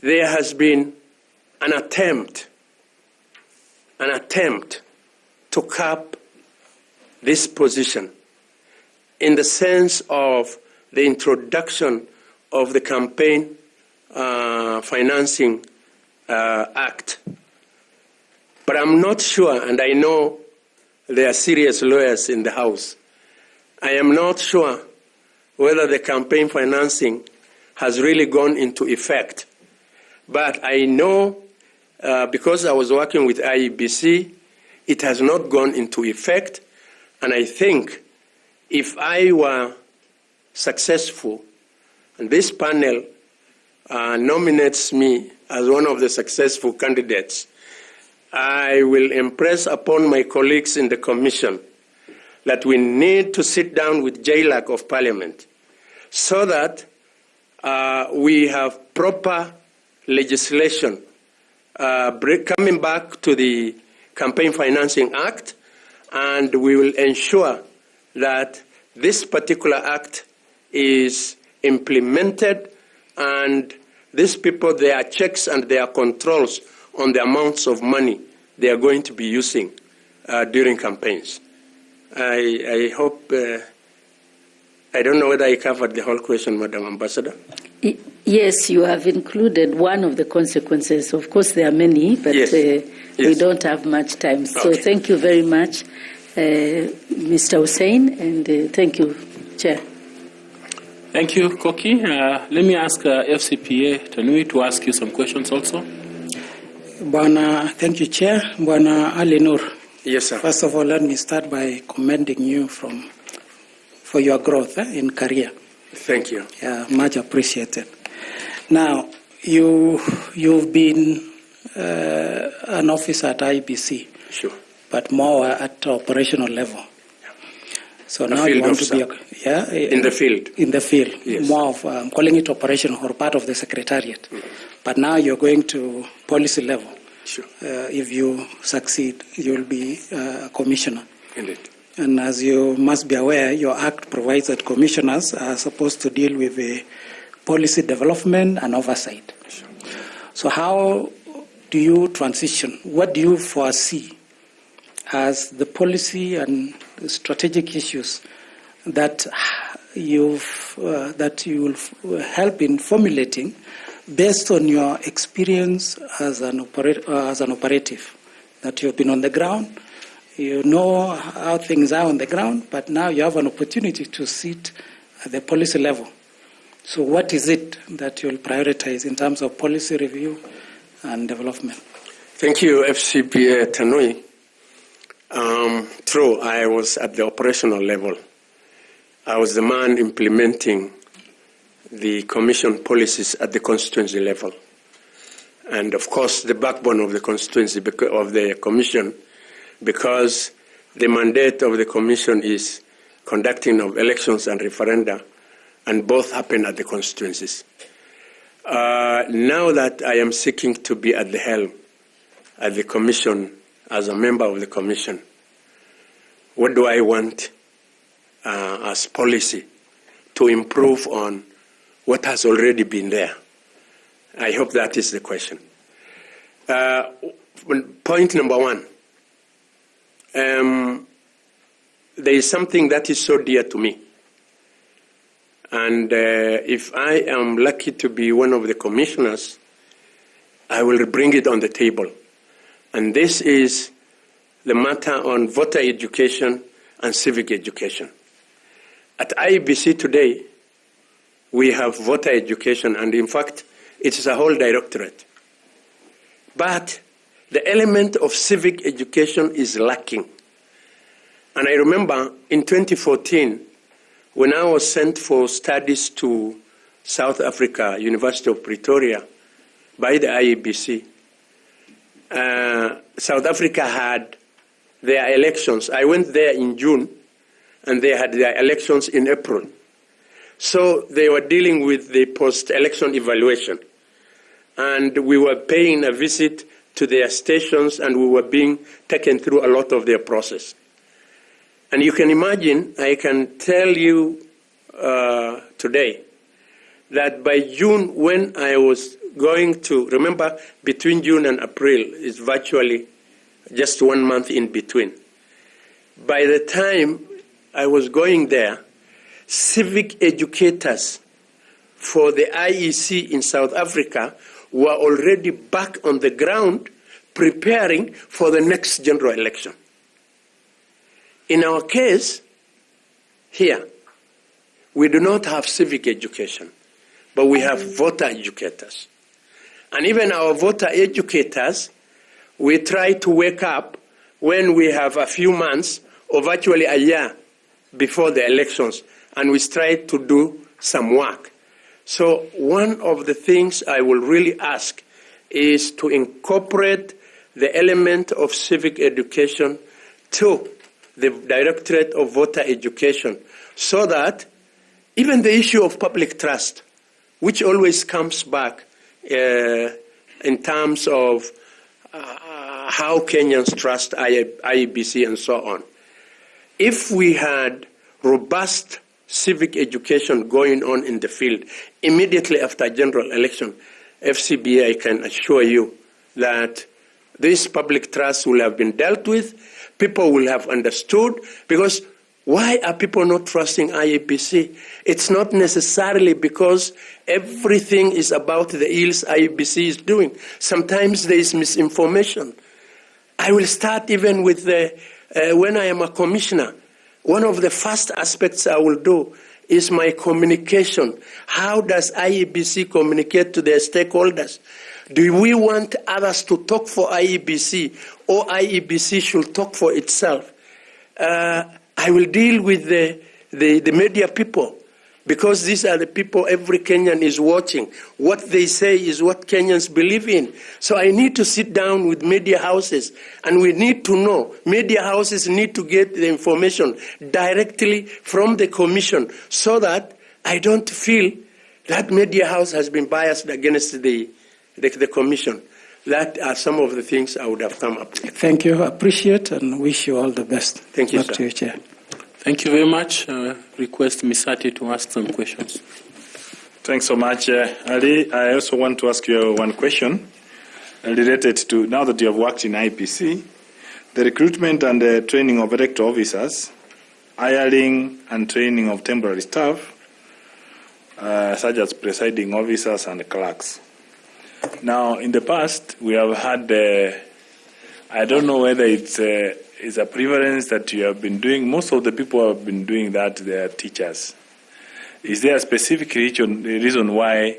there has been an attempt to cap this position in the sense of the introduction of the Campaign Financing Act. But I'm not sure, and I know there are serious lawyers in the House, I am not sure whether the campaign financing has really gone into effect. But I know, because I was working with Iebc, it has not gone into effect, and I think if I were successful, and this panel nominates me as one of the successful candidates, I will impress upon my colleagues in the Commission that we need to sit down with JLAC of Parliament so that we have proper legislation coming back to the Campaign Financing Act, and we will ensure that this particular act is implemented, and these people, there are checks and there are controls on the amounts of money they are going to be using during campaigns. I hope, I don't know whether I covered the whole question, Madam Ambassador. Yes, you have included one of the consequences. Of course, there are many, but we don't have much time. So thank you very much, Mr. Hussein, and thank you, Chair. Thank you, Koki. Let me ask FCPA Tanui to ask you some questions also. Thank you, Chair. Bwana Ali Nur. Yes, sir. First of all, let me start by commending you for your growth in career. Thank you. Yeah, much appreciated. Now, you've been an officer at Iebc, sure, but more at operational level. So now you want to be in the field. In the field, yes. More of calling it operational or part of the secretariat. Mm-hmm. But now you're going to policy level. Sure. If you succeed, you'll be a commissioner. Indeed. And as you must be aware, your act provides that commissioners are supposed to deal with the policy development and oversight. Sure. So how do you transition? What do you foresee as the policy and strategic issues that you will help in formulating based on your experience as an operative, that you've been on the ground, you know how things are on the ground, but now you have an opportunity to sit at the policy level. So what is it that you'll prioritize in terms of policy review and development? Thank you, FCPA Tanui. True, I was at the operational level. I was the man implementing the commission policies at the constituency level. And of course, the backbone of the constituency, of the commission, because the mandate of the commission is conducting of elections and referenda, and both happen at the constituencies. Now that I am seeking to be at the helm at the commission, as a member of the commission, what do I want as policy to improve on what has already been there? I hope that is the question. Point number one, there is something that is so dear to me. And if I am lucky to be one of the commissioners, I will bring it on the table. And this is the matter on voter education and civic education. At Iebc today, we have voter education, and in fact, it is a whole directorate. But the element of civic education is lacking. And I remember in 2014, when I was sent for studies to South Africa, University of Pretoria, by the Iebc, South Africa had their elections. I went there in June, and they had their elections in April. So they were dealing with the post-election evaluation. And we were paying a visit to their stations, and we were being taken through a lot of their process. And you can imagine, I can tell you today, that by June, when I was going to, remember, between June and April is virtually just 1 month in between. By the time I was going there, civic educators for the IEC in South Africa were already back on the ground preparing for the next general election. In our case, here, we do not have civic education, but we have voter educators. And even our voter educators, we try to wake up when we have a few months or virtually a year before the elections, and we try to do some work. So one of the things I will really ask is to incorporate the element of civic education to the Directorate of Voter Education, so that even the issue of public trust, which always comes back in terms of how Kenyans trust Iebc and so on. If we had robust civic education going on in the field immediately after general election, FCBA, I can assure you that this public trust will have been dealt with, people will have understood, because why are people not trusting Iebc? It's not necessarily because everything is about the ills Iebc is doing. Sometimes there is misinformation. I will start even with when I am a commissioner. One of the first aspects I will do is my communication. How does Iebc communicate to their stakeholders? Do we want others to talk for Iebc, or Iebc should talk for itself? I will deal with the media people, because these are the people every Kenyan is watching. What they say is what Kenyans believe in. So I need to sit down with media houses, and we need to know. Media houses need to get the information directly from the commission, so that I don't feel that media house has been biased against the commission. That are some of the things I would have come up with. Thank you. Appreciate and wish you all the best. Thank you, Back sir. to you, Chair. Thank you very much. Request Ms. Sati to ask some questions. Thanks so much, Ali. I also want to ask you one question related to, now that you have worked in IPC, the recruitment and the training of electoral officers, hiring and training of temporary staff, such as presiding officers and clerks. Now, in the past, we have had, I don't know whether it's a preference that you have been doing. Most of the people who have been doing that, they are teachers. Is there a specific reason why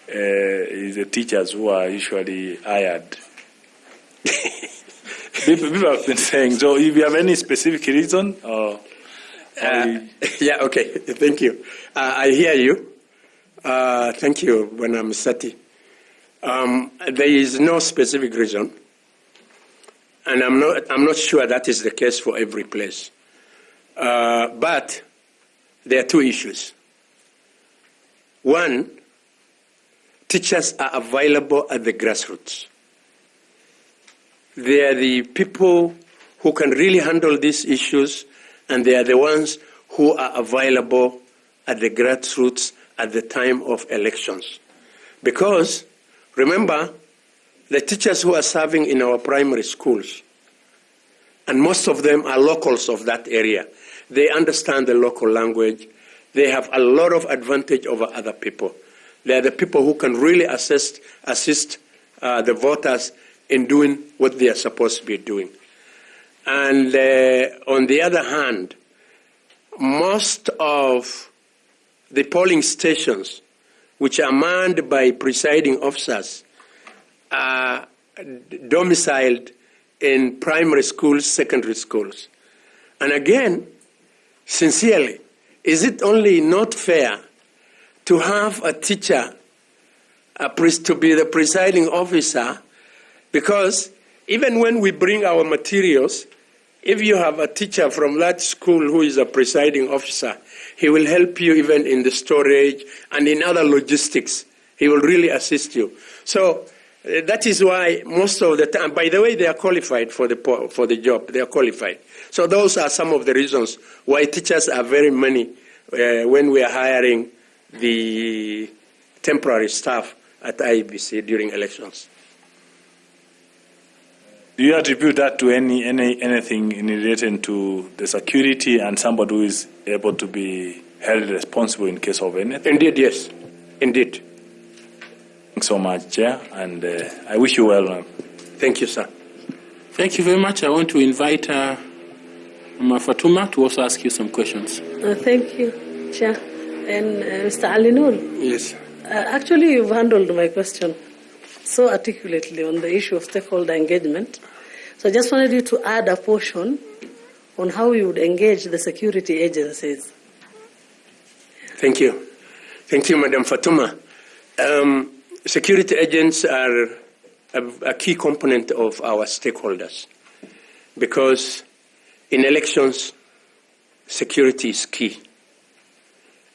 is the teachers who are usually hired? People have been saying, so if you have any specific reason? Yeah, okay, thank you. I hear you. Thank you, Bwana Msati. There is no specific reason, and I'm not sure that is the case for every place. But there are two issues. One, teachers are available at the grassroots. They are the people who can really handle these issues, and they are the ones who are available at the grassroots at the time of elections. Because, remember, the teachers who are serving in our primary schools, and most of them are locals of that area. They understand the local language. They have a lot of advantage over other people. They are the people who can really assist the voters in doing what they are supposed to be doing. And on the other hand, most of the polling stations, which are manned by presiding officers, are domiciled in primary schools, secondary schools. And again, sincerely, is it only not fair to have a teacher to be the presiding officer? Because even when we bring our materials, if you have a teacher from that school who is a presiding officer, he will help you even in the storage and in other logistics. He will really assist you. So that is why most of the time, by the way, they are qualified for the job. They are qualified. So those are some of the reasons why teachers are very many when we are hiring the temporary staff at Iebc during elections. Do you attribute that to anything in relation to the security and somebody who is able to be held responsible in case of anything? Indeed, yes. Indeed. Thanks so much, Chair, and I wish you well, ma'am. Thank you, sir. Thank you very much. I want to invite Fatuma to also ask you some questions. Thank you, Chair. And Mr. Ali Noor. Yes. Actually, you've handled my question so articulately on the issue of stakeholder engagement. So I just wanted you to add a portion on how you would engage the security agencies. Thank you. Thank you, Madam Fatuma. Security agents are a key component of our stakeholders because in elections, security is key.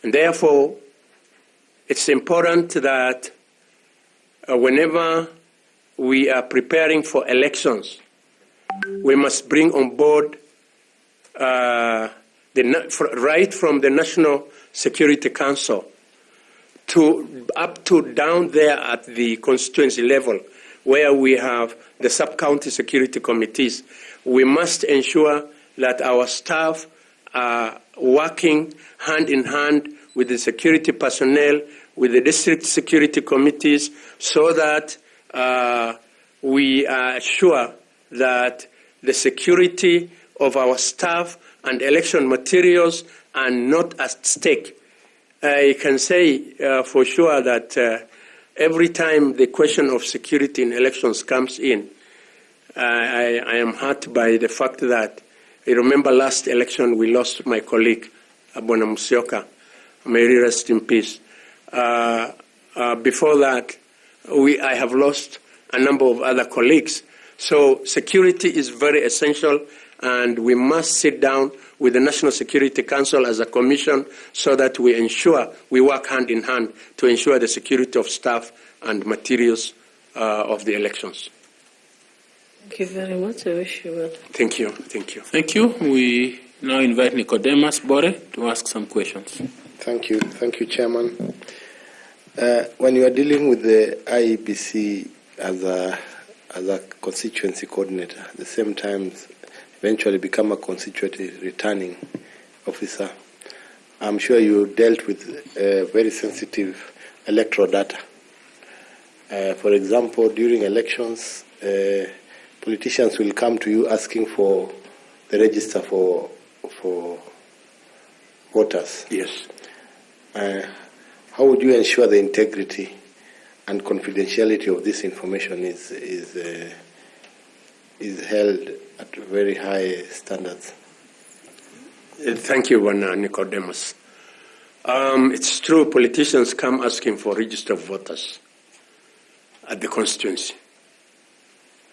And therefore, it's important that whenever we are preparing for elections, we must bring on board right from the National Security Council up to down there at the constituency level, where we have the sub-county security committees. We must ensure that our staff are working hand in hand with the security personnel, with the district security committees, so that we are sure that the security of our staff and election materials are not at stake. I can say for sure that every time the question of security in elections comes in, I am hurt by the fact that I remember last election we lost my colleague, Abona Musyoka. May he rest in peace. Before that, I have lost a number of other colleagues. So security is very essential, and we must sit down with the National Security Council as a commission so that we work hand in hand to ensure the security of staff and materials of the elections. Thank you very much. I wish you well. Thank you. Thank you. Thank you. We now invite Nicodemus Bore to ask some questions. Thank you. Thank you, Chairman. When you are dealing with the Iebc as a constituency coordinator, at the same time eventually become a constituency returning officer, I'm sure you dealt with very sensitive electoral data. For example, during elections, politicians will come to you asking for the register for voters. Yes. How would you ensure the integrity and confidentiality of this information is held at very high standards? Thank you, Nicodemus. It's true, politicians come asking for register of voters at the constituency.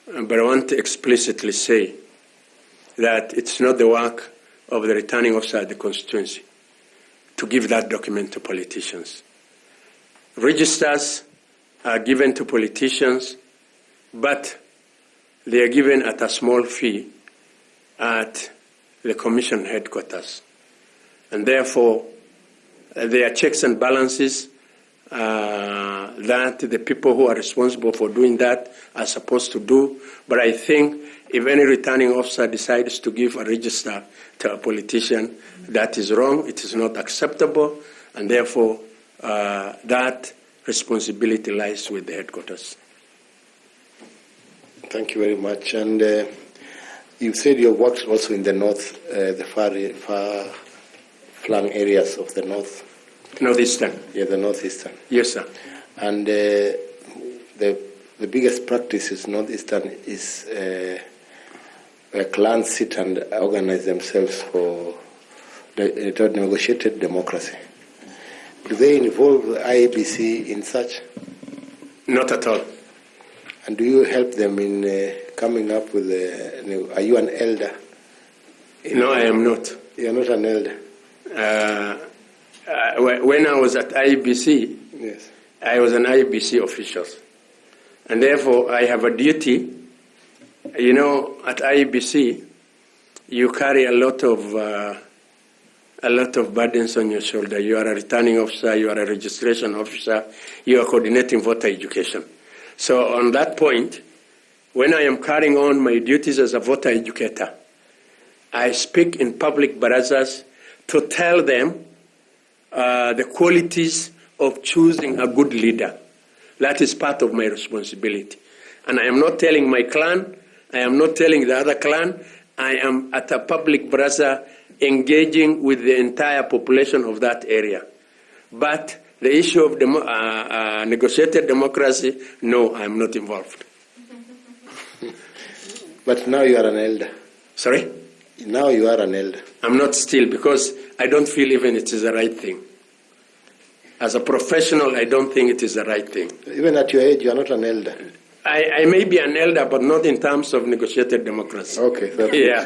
But I want to explicitly say that it's not the work of the returning officer at the constituency to give that document to politicians. Registers are given to politicians, but they are given at a small fee at the commission headquarters. And therefore, there are checks and balances that the people who are responsible for doing that are supposed to do. But I think if any returning officer decides to give a register to a politician, that is wrong, it is not acceptable, and therefore that responsibility lies with the headquarters. Thank you very much. And you said you worked also in the north, the far-flung areas of the north. Northeastern. Yeah, the northeastern. Yes, sir. And the biggest practice is northeastern is where clans sit and organize themselves for the negotiated democracy. Do they involve Iebc in such? Not at all. And do you help them in coming up with are you an elder? No, I am not. You are not an elder? When I was at Iebc, yes, I was an Iebc official. And therefore, I have a duty. You know, at Iebc, you carry a lot of burdens on your shoulder. You are a returning officer, you are a registration officer, you are coordinating voter education. So on that point, when I am carrying on my duties as a voter educator, I speak in public barazas to tell them the qualities of choosing a good leader. That is part of my responsibility. And I am not telling my clan, I am not telling the other clan, I am at a public baraza engaging with the entire population of that area. But the issue of negotiated democracy, no, I am not involved. But now you are an elder. Sorry? Now you are an elder. I'm not still, because I don't feel even it is the right thing. As a professional, I don't think it is the right thing. Even at your age, you are not an elder. I may be an elder, but not in terms of negotiated democracy. Okay. Yeah.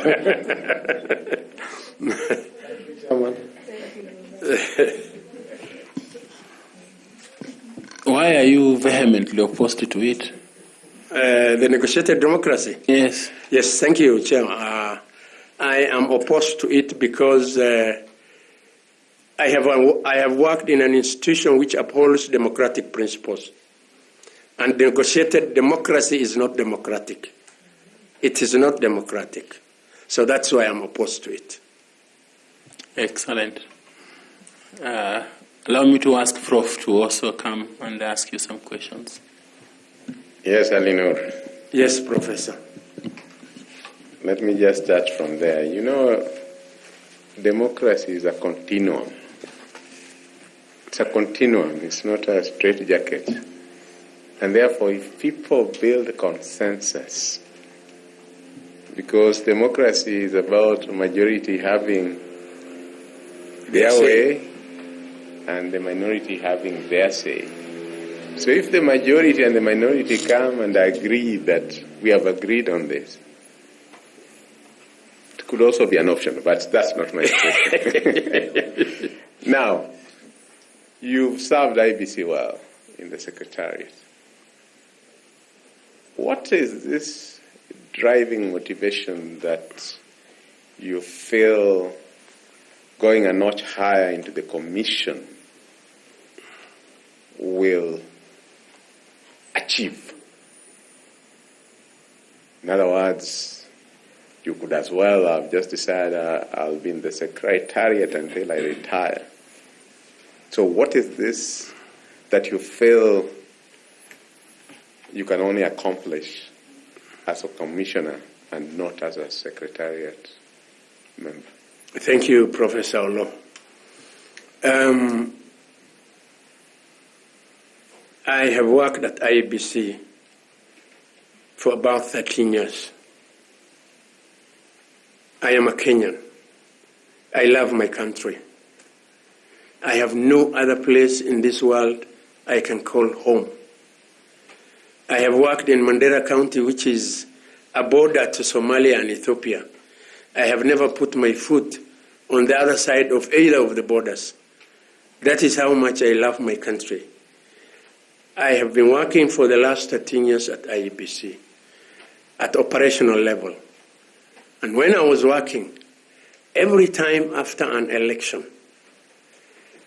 Why are you vehemently opposed to it? The negotiated democracy? Yes. Yes, thank you, Chair. I am opposed to it because I have worked in an institution which upholds democratic principles. And negotiated democracy is not democratic. It is not democratic. So that's why I'm opposed to it. Excellent. Allow me to ask Prof to also come and ask you some questions. Yes, Alinur. Yes, Professor. Let me just start from there. You know, democracy is a continuum. It's a continuum. It's not a straitjacket. And therefore, if people build consensus, because democracy is about majority having their way and the minority having their say. So if the majority and the minority come and agree that we have agreed on this, it could also be an option, but that's not my question. Now, you've served Iebc well in the Secretariat. What is this driving motivation that you feel going a notch higher into the commission will achieve? In other words, you could as well have just decided I'll be in the Secretariat until I retire. So what is this that you feel you can only accomplish as a commissioner and not as a Secretariat member? Thank you, Professor Olo. I have worked at Iebc for about 13 years. I am a Kenyan. I love my country. I have no other place in this world I can call home. I have worked in Mandera County, which is a border to Somalia and Ethiopia. I have never put my foot on the other side of either of the borders. That is how much I love my country. I have been working for the last 13 years at Iebc at operational level. And when I was working, every time after an election,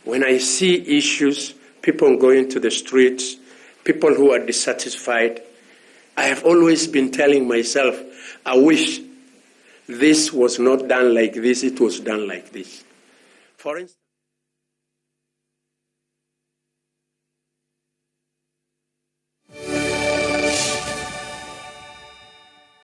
when I see issues, people going to the streets, people who are dissatisfied, I have always been telling myself, I wish this was not done like this, it was done like this. For instance,